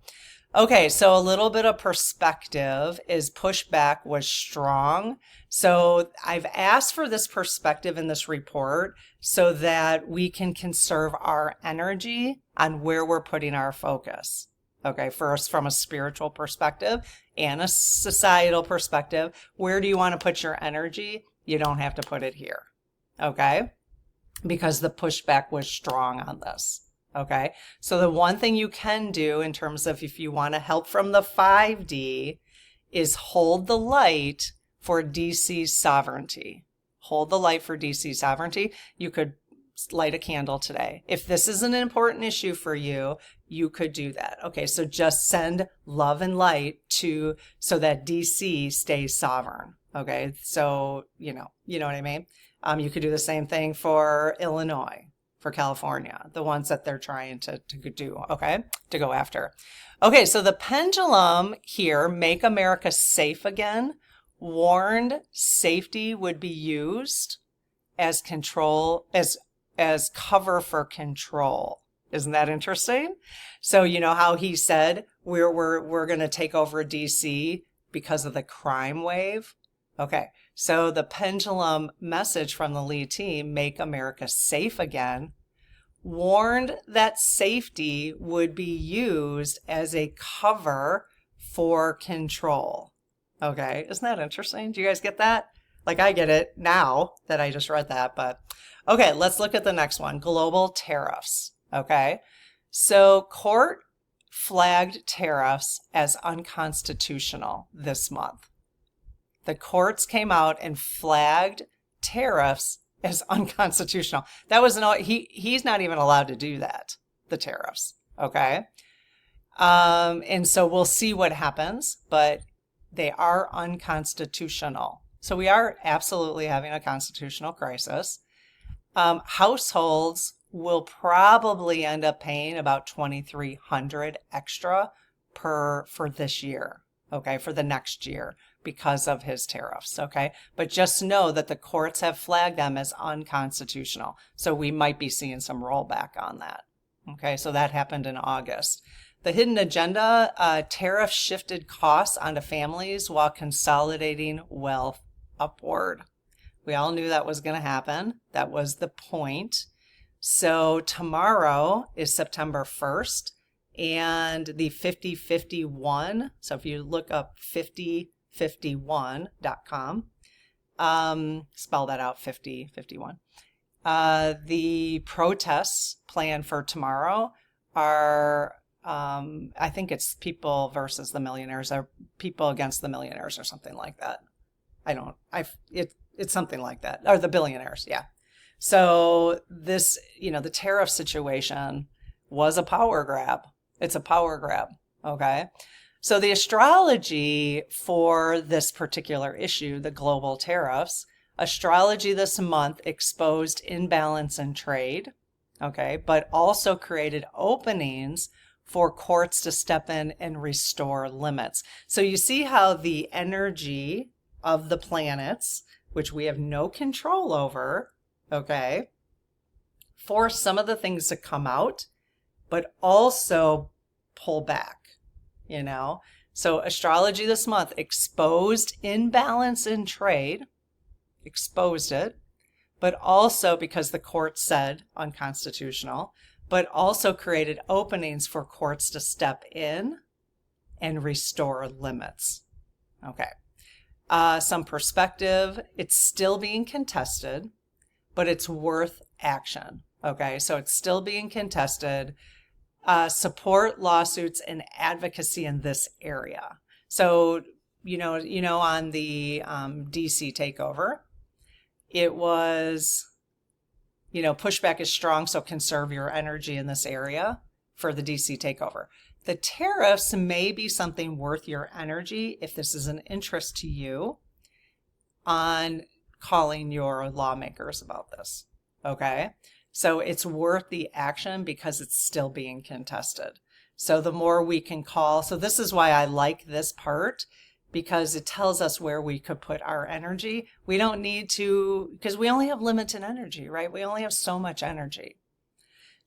Okay. So a little bit of perspective is pushback was strong. So I've asked for this perspective in this report so that we can conserve our energy on where we're putting our focus. Okay, first from a spiritual perspective and a societal perspective, where do you want to put your energy? You don't have to put it here, okay? Because the pushback was strong on this, okay? So the one thing you can do in terms of if you want to help from the 5D is hold the light for DC's sovereignty. Hold the light for DC's sovereignty. You could light a candle today. If this is an important issue for you, you could do that. Okay, so just send love and light so that DC stays sovereign. Okay, so you know what I mean? You could do the same thing for Illinois, for California, the ones that they're trying to do, okay, to go after. Okay, so the pendulum here, make America safe again, warned safety would be used as control, as cover for control. Isn't that interesting? So you know how he said we're going to take over DC because of the crime wave? Okay. So the Pendulum message from the Lee team, make America safe again, warned that safety would be used as a cover for control. Okay, isn't that interesting? Do you guys get that? Like, I get it now that I just read that, but okay, let's look at the next one. Global tariffs. Okay, so court flagged tariffs as unconstitutional this month. The courts came out and flagged tariffs as unconstitutional. That was he's not even allowed to do that, the tariffs. Okay, and so we'll see what happens, but they are unconstitutional. So we are absolutely having a constitutional crisis. Households will probably end up paying about $2,300 extra for this year, okay, for the next year because of his tariffs, okay? But just know that the courts have flagged them as unconstitutional. So we might be seeing some rollback on that, okay? So that happened in August. The hidden agenda, tariffs shifted costs onto families while consolidating wealth upward. We all knew that was going to happen. That was the point. So tomorrow is September 1st, and the 5051, so if you look up 5051.com, spell that out, 5051. The protests planned for tomorrow are, I think it's people versus the millionaires, or people against the millionaires, or something like that. It's something like that, or the billionaires, yeah. So this, the tariff situation was a power grab. It's a power grab, okay? So the astrology for this particular issue, the global tariffs, astrology this month exposed imbalance in trade, okay, but also created openings for courts to step in and restore limits. So you see how the energy of the planets, which we have no control over, okay, force some of the things to come out, but also pull back, So astrology this month exposed imbalance in trade, exposed it, but also because the court said unconstitutional, but also created openings for courts to step in and restore limits. Okay. Some perspective, it's still being contested, but it's worth action. Okay, so it's still being contested. Support lawsuits and advocacy in this area. So, on the DC takeover, it was, pushback is strong, so conserve your energy in this area for the DC takeover. The tariffs may be something worth your energy if this is an interest to you on calling your lawmakers about this, okay? So it's worth the action because it's still being contested. So the more we can call, so this is why I like this part, because it tells us where we could put our energy. We don't need to, because we only have limited energy, right? We only have so much energy.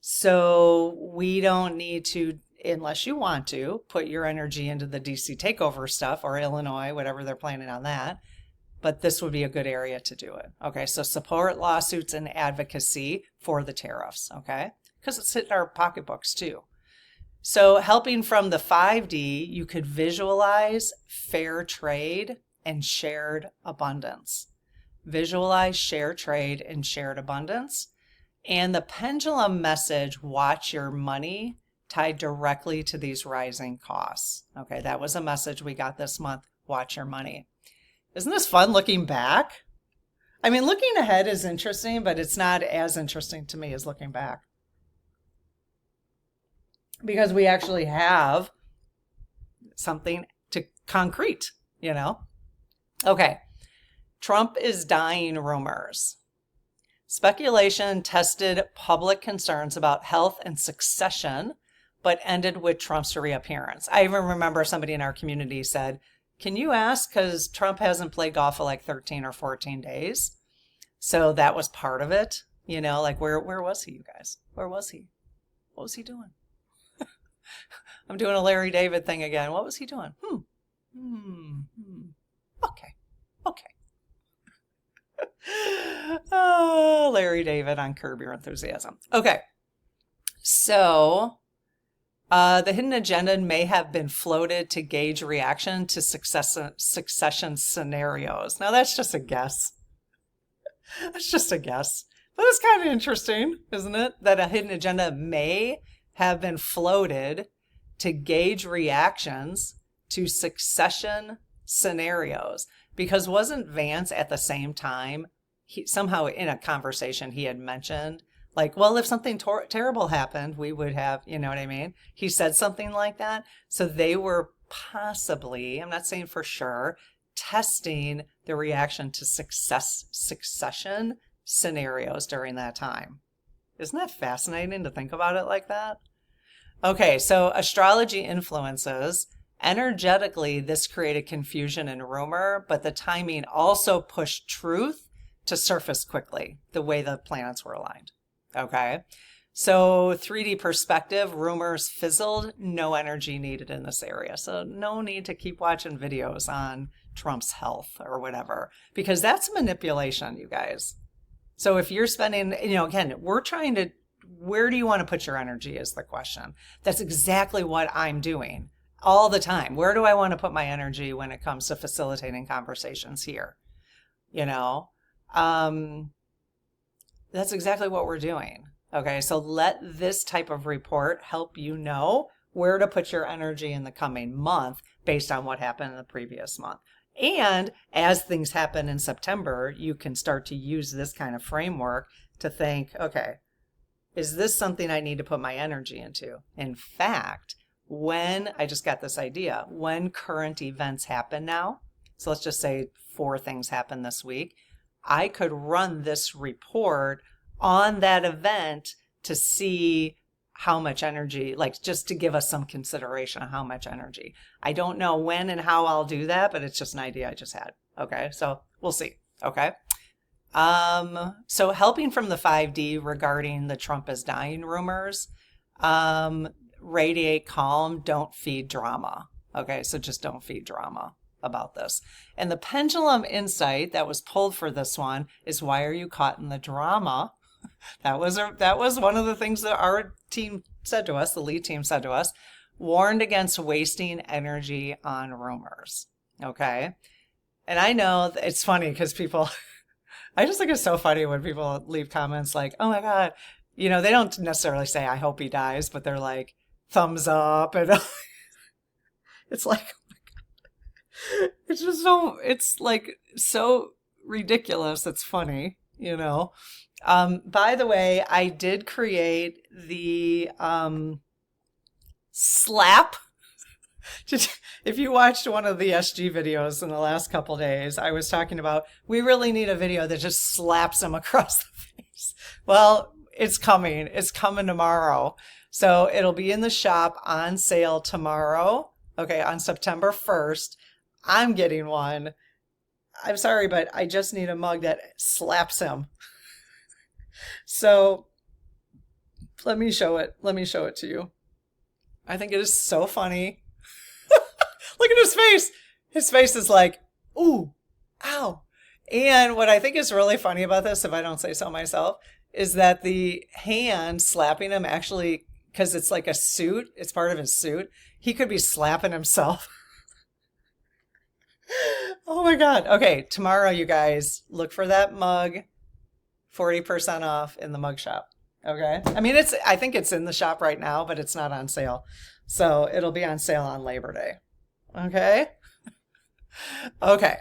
So we don't need to, unless you want to, put your energy into the DC takeover stuff or Illinois, whatever they're planning on that. But this would be a good area to do it. Okay, so support lawsuits and advocacy for the tariffs, okay? Because it's hitting our pocketbooks too. So helping from the 5D, you could visualize fair trade and shared abundance. Visualize shared trade and shared abundance. And the pendulum message, watch your money, tied directly to these rising costs. Okay, that was a message we got this month, watch your money. Isn't this fun looking back? I mean, looking ahead is interesting, but it's not as interesting to me as looking back. Because we actually have something to concrete, Okay, Trump is dying rumors. Speculation tested public concerns about health and succession, but ended with Trump's reappearance. I even remember somebody in our community said, Can you ask? Because Trump hasn't played golf for like 13 or 14 days. So that was part of it. You know, like where was he, you guys? Where was he? What was he doing? I'm doing a Larry David thing again. What was he doing? Okay. Okay. Oh, Larry David on Curb Your Enthusiasm. Okay. So the hidden agenda may have been floated to gauge reaction to succession scenarios. Now, that's just a guess. That's just a guess. But it's kind of interesting, isn't it? That a hidden agenda may have been floated to gauge reactions to succession scenarios. Because wasn't Vance at the same time, somehow in a conversation he had mentioned, like, well, if something terrible happened, we would have, you know what I mean? He said something like that. So they were possibly, I'm not saying for sure, testing the reaction to succession scenarios during that time. Isn't that fascinating to think about it like that? Okay, so astrology influences. Energetically, this created confusion and rumor, but the timing also pushed truth to surface quickly, the way the planets were aligned. Okay, so 3D perspective, rumors fizzled, no energy needed in this area. So no need to keep watching videos on Trump's health or whatever, because that's manipulation, you guys. So if you're spending, you know, again, we're trying to, where do you want to put your energy is the question. That's exactly what I'm doing all the time. Where do I want to put my energy when it comes to facilitating conversations here? You know, that's exactly what we're doing. Okay, so let this type of report help you know where to put your energy in the coming month based on what happened in the previous month. And as things happen in September, you can start to use this kind of framework to think, okay, is this something I need to put my energy into? In fact, when I just got this idea, when current events happen now, so let's just say 4 things happen this week, I could run this report on that event to see how much energy, like just to give us some consideration of how much energy. I don't know when and how I'll do that, but it's just an idea I just had. Okay, so we'll see. Okay. So helping from the 5D regarding the Trump is dying rumors, radiate calm, don't feed drama. Okay, so just don't feed drama about this. And the pendulum insight that was pulled for this one is, why are you caught in the drama? That was one of the things that our team said to us, the lead team said to us, warned against wasting energy on rumors. Okay. And I know it's funny because people, I just think it's so funny when people leave comments like, oh my God, you know, they don't necessarily say, I hope he dies, but they're like, thumbs up. And it's like, oh my God. It's just so, it's like so ridiculous. It's funny, you know. By the way, I did create the slap. If you watched one of the SG videos in the last couple days, I was talking about, we really need a video that just slaps him across the face. Well, it's coming. It's coming tomorrow. So it'll be in the shop on sale tomorrow. Okay, on September 1st. I'm getting one. I'm sorry, but I just need a mug that slaps him. So let me show it. Let me show it to you. I think it is so funny. Look at his face. His face is like, ooh, ow. And what I think is really funny about this, if I don't say so myself, is that the hand slapping him actually, because it's like a suit, it's part of his suit, he could be slapping himself. Oh my God. Okay, tomorrow, you guys, look for that mug. 40% off in the mug shop. Okay. I mean, I think it's in the shop right now, but it's not on sale. So it'll be on sale on Labor Day. Okay. Okay.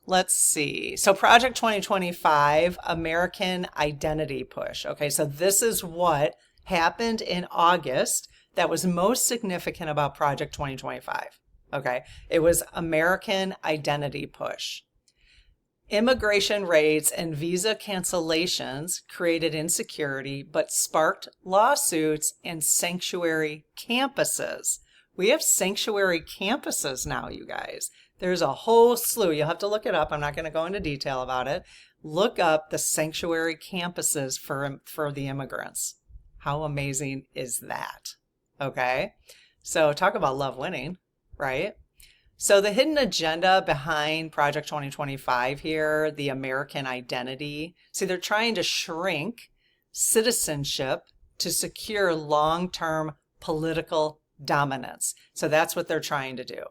Let's see. So Project 2025, American Identity Push. Okay. So this is what happened in August that was most significant about Project 2025. Okay. It was American Identity Push. Immigration raids and visa cancellations created insecurity, but sparked lawsuits and sanctuary campuses, We have sanctuary campuses now, you guys. There's a whole slew. You'll have to look it up. I'm not going to go into detail about it. Look up the sanctuary campuses for the immigrants. How amazing is that? Okay. So talk about love winning, right? So the hidden agenda behind Project 2025 here, the American identity. See, they're trying to shrink citizenship to secure long-term political dominance. So that's what they're trying to do.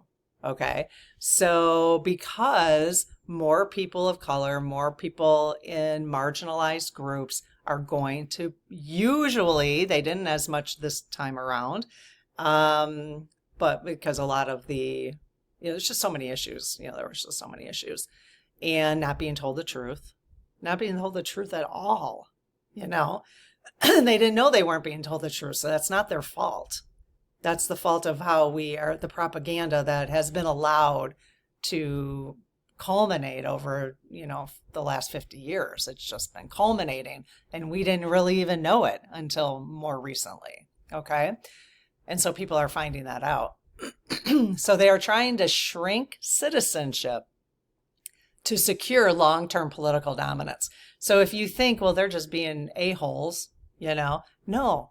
Okay. So because more people of color, more people in marginalized groups are going to, usually, they didn't as much this time around, but because a lot of the, there's just so many issues, there was just so many issues, and not being told the truth at all, they didn't know they weren't being told the truth. So that's not their fault. That's the fault of how we are, the propaganda that has been allowed to culminate over, the last 50 years. It's just been culminating, and we didn't really even know it until more recently. Okay. And so people are finding that out. So they are trying to shrink citizenship to secure long-term political dominance. So if you think, well, they're just being a-holes, no,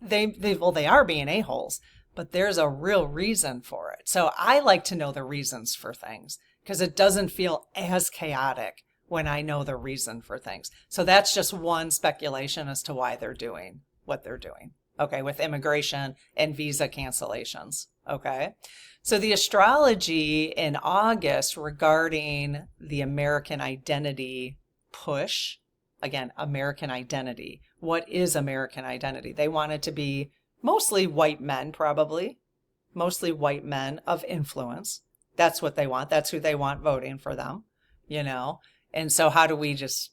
they are being a-holes, but there's a real reason for it. So I like to know the reasons for things because it doesn't feel as chaotic when I know the reason for things. So that's just one speculation as to why they're doing what they're doing. Okay, with immigration and visa cancellations. Okay, so the astrology in August regarding the American identity push, again, American identity. What is American identity? They want it to be mostly white men, probably, mostly white men of influence. That's what they want. That's who they want voting for them, And so how do we just,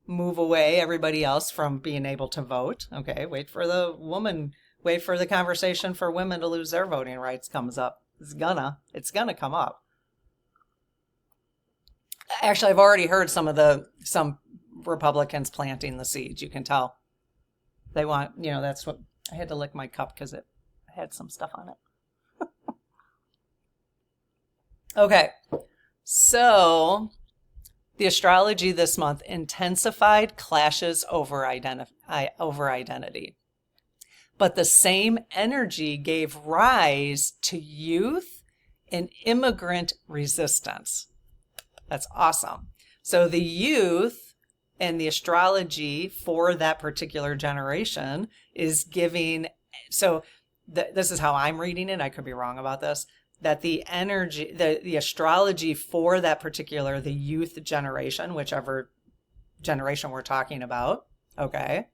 move away everybody else from being able to vote? Okay, wait for the conversation for women to lose their voting rights comes up. It's gonna come up. Actually, I've already heard some Republicans planting the seeds. You can tell they want, that's what I had to lick my cup because it had some stuff on it. Okay, so the astrology this month intensified clashes over identity. But the same energy gave rise to youth and immigrant resistance. That's awesome. So the youth and the astrology for that particular generation is giving, this is how I'm reading it. I could be wrong about this. That the energy, the astrology for that particular, the youth generation, whichever generation we're talking about, okay,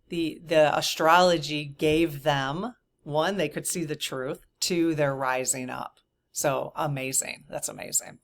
the astrology gave them, one, they could see the truth, two, they're rising up. So amazing. That's amazing.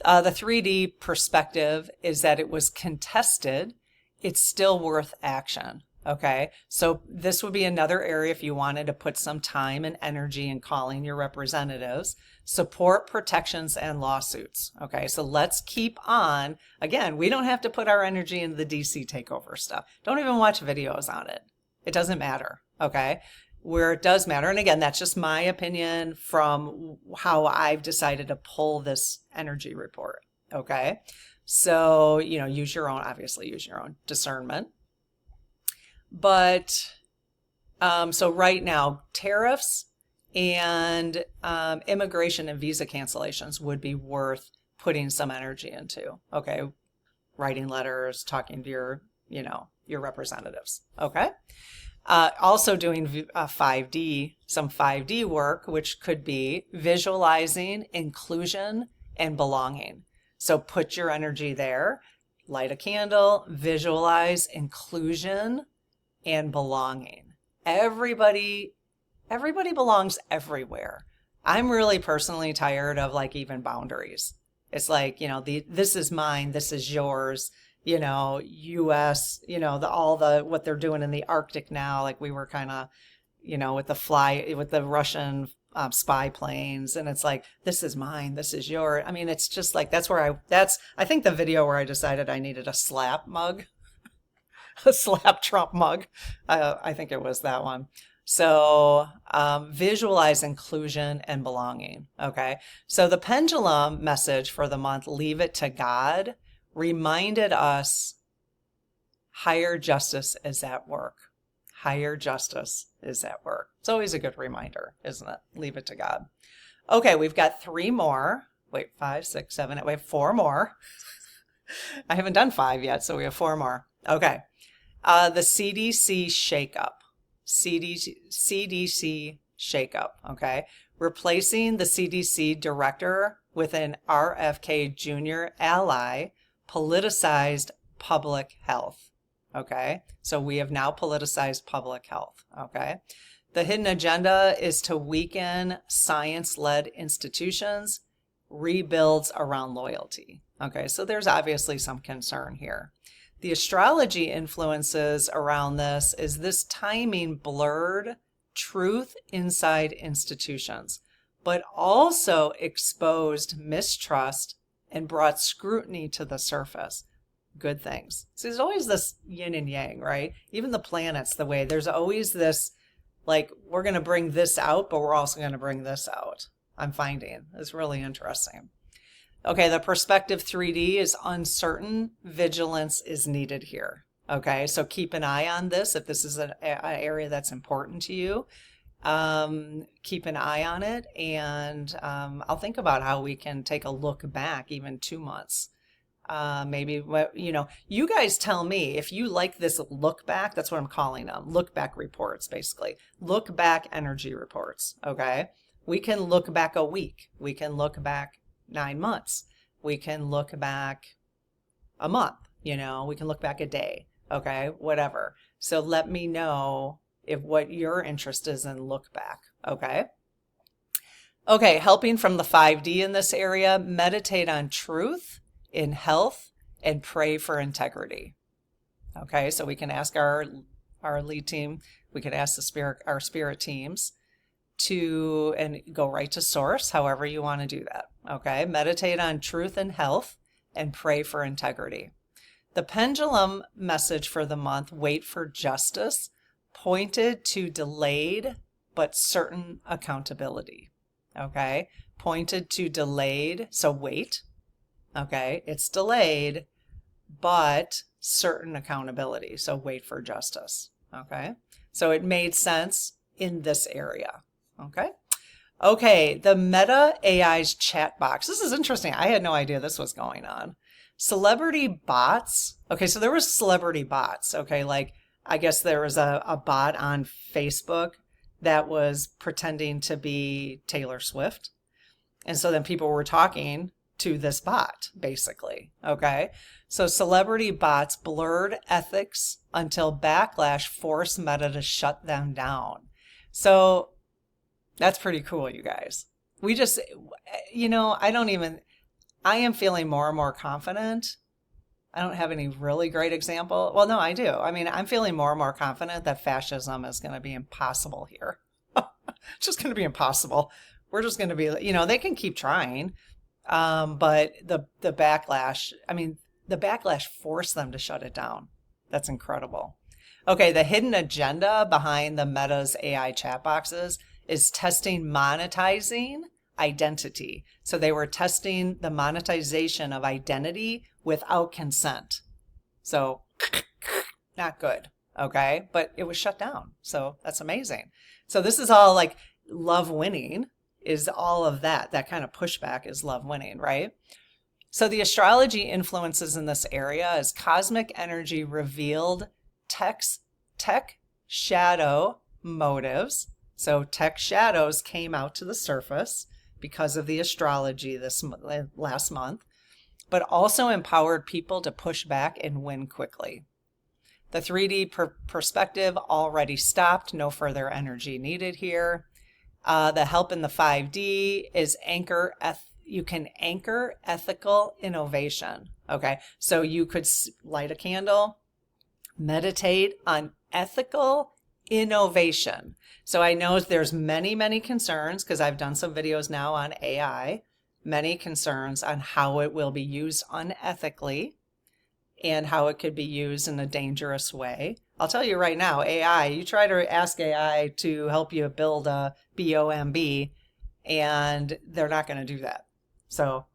The 3D perspective is that it was contested. It's still worth action. Okay, so this would be another area if you wanted to put some time and energy in calling your representatives, support protections and lawsuits. Okay, so let's keep on. Again, we don't have to put our energy into the DC takeover stuff. Don't even watch videos on it. It doesn't matter. Okay, where it does matter, and again, that's just my opinion from how I've decided to pull this energy report. Okay, so, use your own discernment. But, so right now, tariffs and immigration and visa cancellations would be worth putting some energy into. Okay, writing letters, talking to your representatives. Okay, also doing 5D, some 5D work, which could be visualizing inclusion and belonging. So put your energy there, light a candle, visualize inclusion and belonging. Everybody belongs everywhere. I'm really personally tired of even boundaries. It's like, this is mine, this is yours, US, what they're doing in the Arctic now. Like we were kind of, with the Russian spy planes, and it's like, this is mine, this is yours. I mean, it's just like, I think the video where I decided I needed a slap mug. A slap Trump mug. I think it was that one. So visualize inclusion and belonging. Okay. So the pendulum message for the month, leave it to God, reminded us higher justice is at work. Higher justice is at work. It's always a good reminder, isn't it? Leave it to God. Okay, we've got 3 more. Wait, 5, 6, 7, 8. We have 4 more. I haven't done 5 yet, so we have 4 more. Okay. The CDC shakeup. CDC shakeup. Okay. Replacing the CDC director with an RFK Jr. ally, politicized public health. Okay. So we have now politicized public health. Okay. The hidden agenda is to weaken science-led institutions, rebuilds around loyalty. Okay, so there's obviously some concern here. The astrology influences around this timing blurred truth inside institutions, but also exposed mistrust and brought scrutiny to the surface. Good things. So there's always this yin and yang, right? Even the planets, the way there's always this, like, we're going to bring this out, but we're also going to bring this out. I'm finding it's really interesting. Okay, the perspective 3D is uncertain. Vigilance is needed here. Okay, so keep an eye on this. If this is an area that's important to you, keep an eye on it. And I'll think about how we can take a look back even 2 months. Maybe, you guys tell me if you like this look back. That's what I'm calling them. Look back reports, basically. Look back energy reports. Okay. We can look back a week. We can look back 9 months. We can look back a month. We can look back a day. Okay. Whatever. So let me know if what your interest is in look back. Okay. Okay. Helping from the 5D in this area, meditate on truth in health and pray for integrity. Okay, so we can ask our lead team, we could ask our spirit teams and go right to source, however you want to do that. Okay, meditate on truth and health and pray for integrity. The pendulum message for the month, wait for justice, pointed to delayed but certain accountability. Okay, pointed to delayed, so wait. Okay, it's delayed, but certain accountability. So wait for justice. Okay, so it made sense in this area. Okay. Okay, the Meta AI's chat box. This is interesting. I had no idea this was going on. Celebrity bots. Okay, so there was celebrity bots. Okay, like I guess there was a bot on Facebook that was pretending to be Taylor Swift. And so then people were talking to this bot, basically. Okay, so celebrity bots blurred ethics until backlash forced Meta to shut them down. So that's pretty cool, you guys. We just, I am feeling more and more confident. I don't have any really great example. Well, no, I do. I mean, I'm feeling more and more confident that fascism is going to be impossible here. It's just going to be impossible. We're just going to be, they can keep trying. But the backlash, the backlash forced them to shut it down. That's incredible. Okay, the hidden agenda behind the Meta's AI chat boxes is testing monetizing identity. So they were testing the monetization of identity without consent. So not good. Okay, but it was shut down. So that's amazing. So this is all like love winning. Is all of that kind of pushback is love winning, right? So the astrology influences in this area is cosmic energy revealed tech shadow motives. So tech shadows came out to the surface because of the astrology this last month, but also empowered people to push back and win quickly. The 3D perspective already stopped. No further energy needed here. The help in the 5D is you can anchor ethical innovation. Okay, so you could light a candle, meditate on ethical innovation. So I know there's many concerns because I've done some videos now on AI, many concerns on how it will be used unethically and how it could be used in a dangerous way. I'll tell you right now, AI, you try to ask AI to help you build a BOMB, and they're not going to do that. So,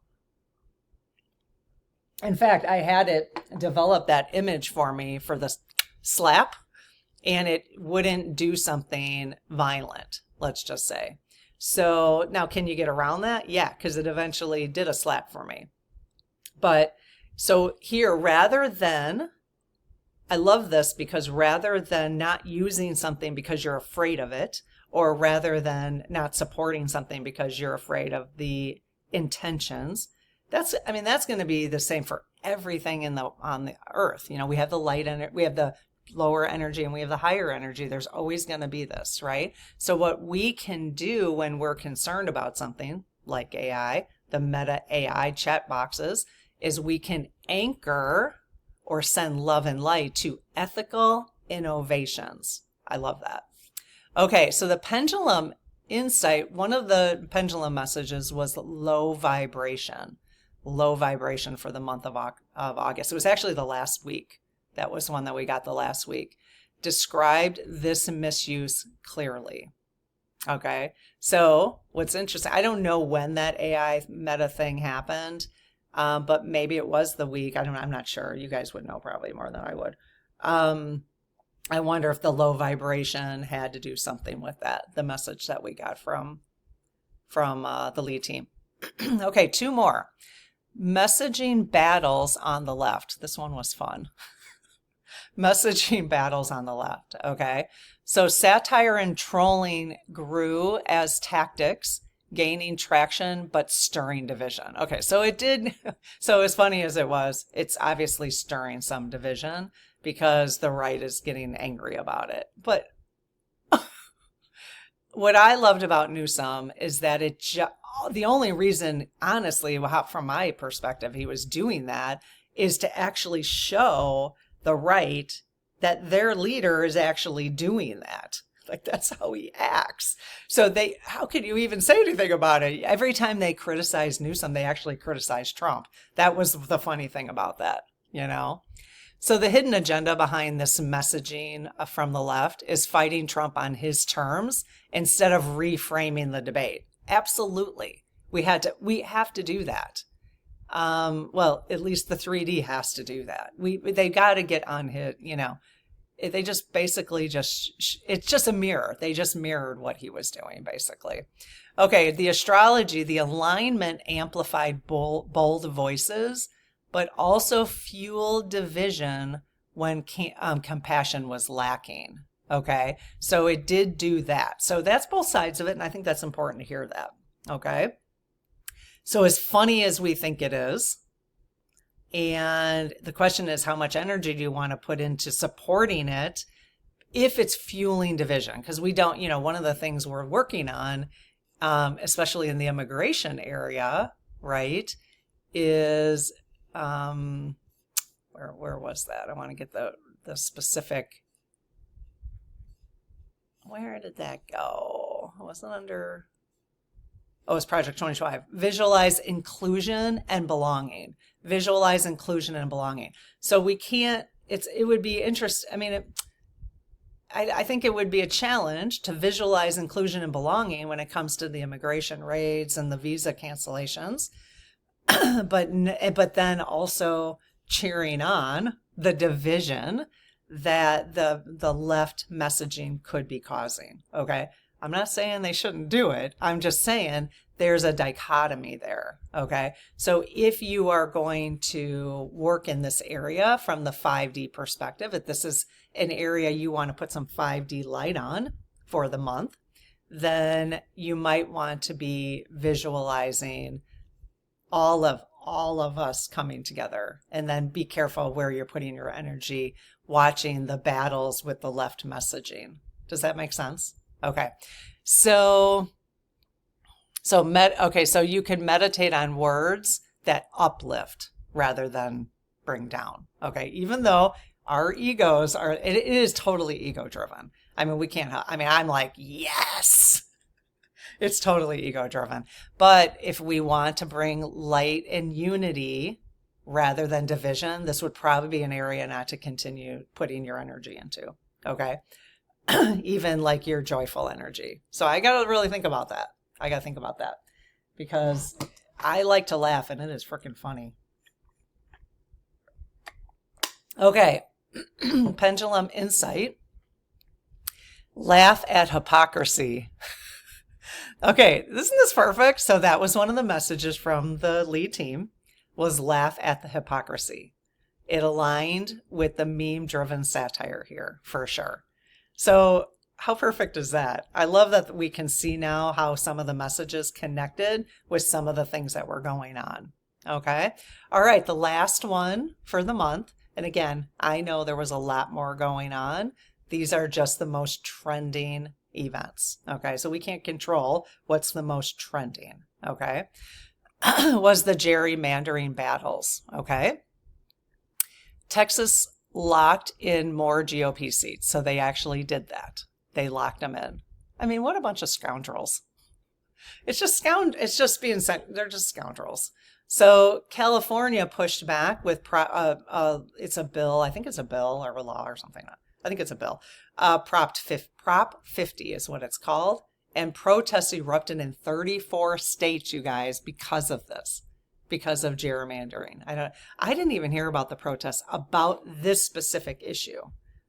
in fact, I had it develop that image for me for the slap, and it wouldn't do something violent, let's just say. So now, can you get around that? Yeah, because it eventually did a slap for me. But so here, rather than, I love this because rather than not using something because you're afraid of it, or rather than not supporting something because you're afraid of the intentions, that's going to be the same for everything on the earth. You know, we have the light and we have the lower energy and we have the higher energy. There's always going to be this, right? So what we can do when we're concerned about something like AI, the meta AI chat boxes, is we can anchor or send love and light to ethical innovations. I love that. Okay, so the pendulum insight, one of the pendulum messages was low vibration for the month of August. It was actually the last week. That was one that we got the last week. Described this misuse clearly. Okay, so what's interesting, I don't know when that AI meta thing happened. But maybe it was the week. I'm not sure. You guys would know probably more than I would. I wonder if the low vibration had to do something with that, the message that we got from the lead team. Okay, 2 more. Messaging battles on the left. This one was fun. Messaging battles on the left. Okay. So satire and trolling grew as tactics, gaining traction, but stirring division. Okay, so it did. So as funny as it was, it's obviously stirring some division because the right is getting angry about it. But what I loved about Newsom is that the only reason, honestly, from my perspective, he was doing that is to actually show the right that their leader is actually doing that. Like, that's how he acts. So how could you even say anything about it? Every time they criticize Newsom, they actually criticize Trump. That was the funny thing about that, you know? So the hidden agenda behind this messaging from the left is fighting Trump on his terms instead of reframing the debate. Absolutely. We have to do that. Well, at least the 3D has to do that. They got to get on his, you know. They just basically it's just a mirror. They just mirrored what he was doing, basically. Okay, the astrology, the alignment amplified bold voices, but also fueled division when compassion was lacking. Okay, so it did do that. So that's both sides of it, and I think that's important to hear that. Okay, so as funny as we think it is, and the question is, how much energy do you want to put into supporting it if it's fueling division? Because we don't, you know, one of the things we're working on, especially in the immigration area, right, is, where was that? I want to get the specific, where did that go? It wasn't under, it's Project 25. Visualize inclusion and belonging. Visualize inclusion and belonging. So we can't, it would be interesting. I mean, I think it would be a challenge to visualize inclusion and belonging when it comes to the immigration raids and the visa cancellations, but then also cheering on the division that the left messaging could be causing. Okay. I'm not saying they shouldn't do it. I'm just saying there's a dichotomy there. Okay. So if you are going to work in this area from the 5D perspective, if this is an area you want to put some 5D light on for the month, then you might want to be visualizing all of us coming together, and then be careful where you're putting your energy, watching the battles with the left messaging. Does that make sense? Okay. So you can meditate on words that uplift rather than bring down. Okay. Even though our egos it is totally ego driven. I mean, I'm like, yes, it's totally ego driven. But if we want to bring light and unity, rather than division, this would probably be an area not to continue putting your energy into. Okay. Even like your joyful energy. So I got to really think about that. I got to think about that because I like to laugh and it is freaking funny. Okay. Pendulum insight. Laugh at hypocrisy. Okay, isn't this perfect? So that was one of the messages from the lead team was laugh at the hypocrisy. It aligned with the meme-driven satire here for sure. So how perfect is that? I love that we can see now how some of the messages connected with some of the things that were going on. Okay. All right. The last one for the month. And again, I know there was a lot more going on. These are just the most trending events. Okay. So we can't control what's the most trending. Okay. Was the gerrymandering battles. Okay. Texas locked in more GOP seats. So they actually did that. They locked them in. I mean, what a bunch of scoundrels. It's just being sent. They're just scoundrels. So California pushed back with it's a bill. I think it's a bill or a law or something. I think it's a bill. Prop 50 is what it's called. And protests erupted in 34 states, you guys, because of this, because of gerrymandering. I didn't even hear about the protests about this specific issue.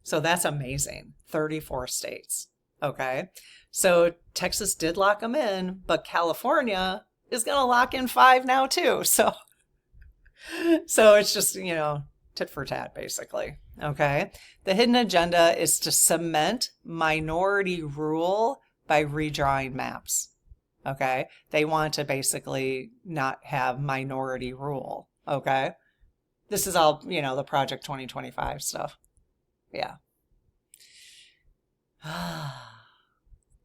So that's amazing. 34 states. Okay. So Texas did lock them in, but California is going to lock in 5 now too. So it's just, tit for tat, basically. Okay. The hidden agenda is to cement minority rule by redrawing maps. Okay. They want to basically not have minority rule. Okay. This is all, the Project 2025 stuff. Yeah.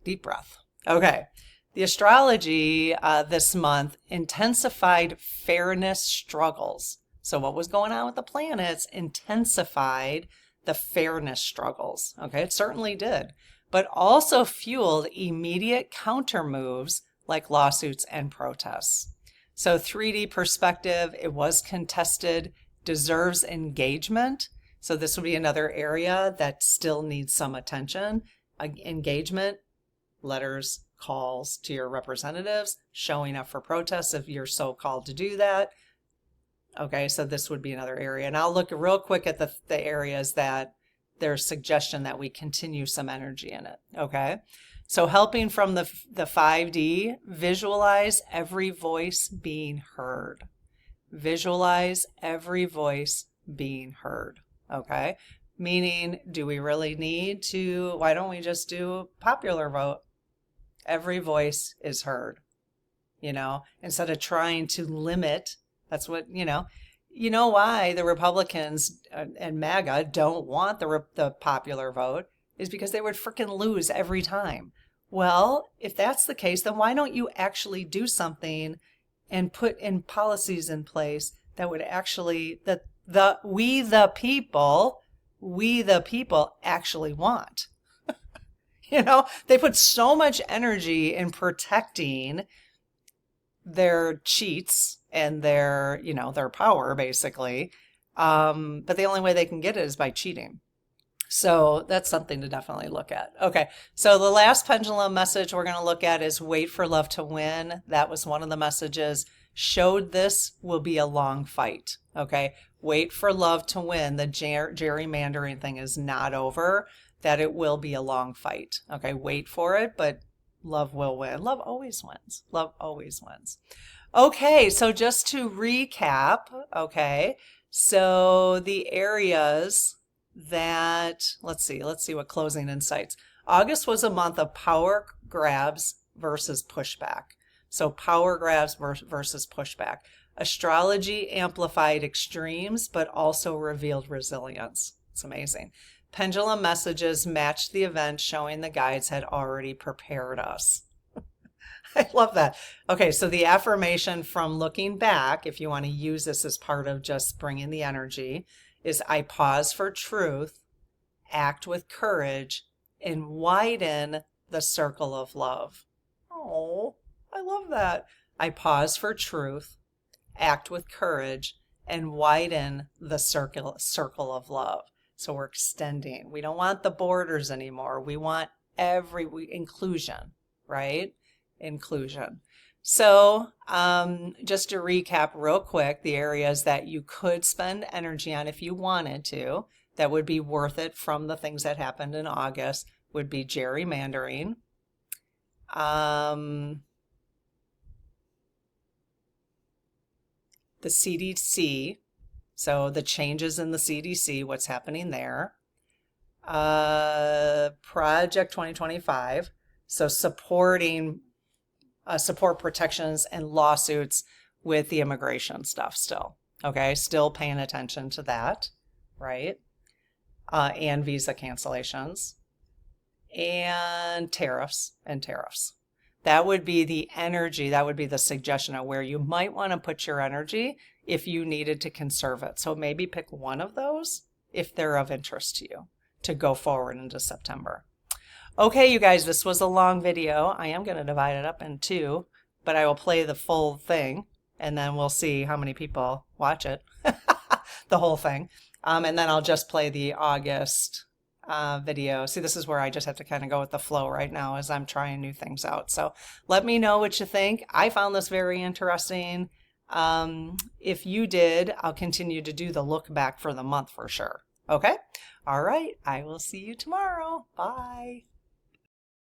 Deep breath. Okay. The astrology this month intensified fairness struggles. So what was going on with the planets intensified the fairness struggles. Okay, it certainly did. But also fueled immediate counter moves like lawsuits and protests. So 3D perspective, it was contested, deserves engagement. So this would be another area that still needs some attention. Engagement, letters, calls to your representatives, showing up for protests if you're so called to do that. Okay, so this would be another area. And I'll look real quick at the areas that there's suggestion that we continue some energy in it. Okay, so helping from the 5D, visualize every voice being heard. Visualize every voice being heard. Okay, meaning, do we really need to, why don't we just do popular vote? Every voice is heard, instead of trying to limit. That's what, why the Republicans and MAGA don't want the popular vote is because they would freaking lose every time. Well, if that's the case, then why don't you actually do something and put in policies in place that would actually, we the people actually want? They put so much energy in protecting their cheats and their power, basically. But the only way they can get it is by cheating. So that's something to definitely look at. Okay, so the last pendulum message we're going to look at is wait for love to win. That was one of the messages. Showed this will be a long fight. Okay, wait for love to win. The gerrymandering thing is not over. That it will be a long fight. Okay, wait for it, but love will win. Love always wins. Love always wins. Okay, so just to recap, okay, so the areas that, let's see what closing insights. August was a month of power grabs versus pushback. So power grabs versus pushback. Astrology amplified extremes, but also revealed resilience. It's amazing. Pendulum messages matched the event, showing the guides had already prepared us. I love that. Okay, so the affirmation from looking back, if you want to use this as part of just bringing the energy, is I pause for truth, act with courage, and widen the circle of love. Oh, I love that. I pause for truth, act with courage, and widen the circle of love. So we're extending. We don't want the borders anymore. We want inclusion, right? Inclusion. So just to recap real quick, the areas that you could spend energy on if you wanted to, that would be worth it from the things that happened in August, would be gerrymandering, the CDC, so the changes in the CDC, what's happening there, Project 2025, so supporting support protections and lawsuits with the immigration stuff still, okay? Still paying attention to that, right? And visa cancellations and tariffs. That would be the energy, that would be the suggestion of where you might want to put your energy if you needed to conserve it. So maybe pick one of those if they're of interest to you to go forward into September. Okay, you guys, this was a long video. I am going to divide it up in two, but I will play the full thing and then we'll see how many people watch it, the whole thing. And then I'll just play the August video. See, this is where I just have to kind of go with the flow right now as I'm trying new things out. So let me know what you think. I found this very interesting. If you did, I'll continue to do the look back for the month for sure. Okay? All right. I will see you tomorrow. Bye.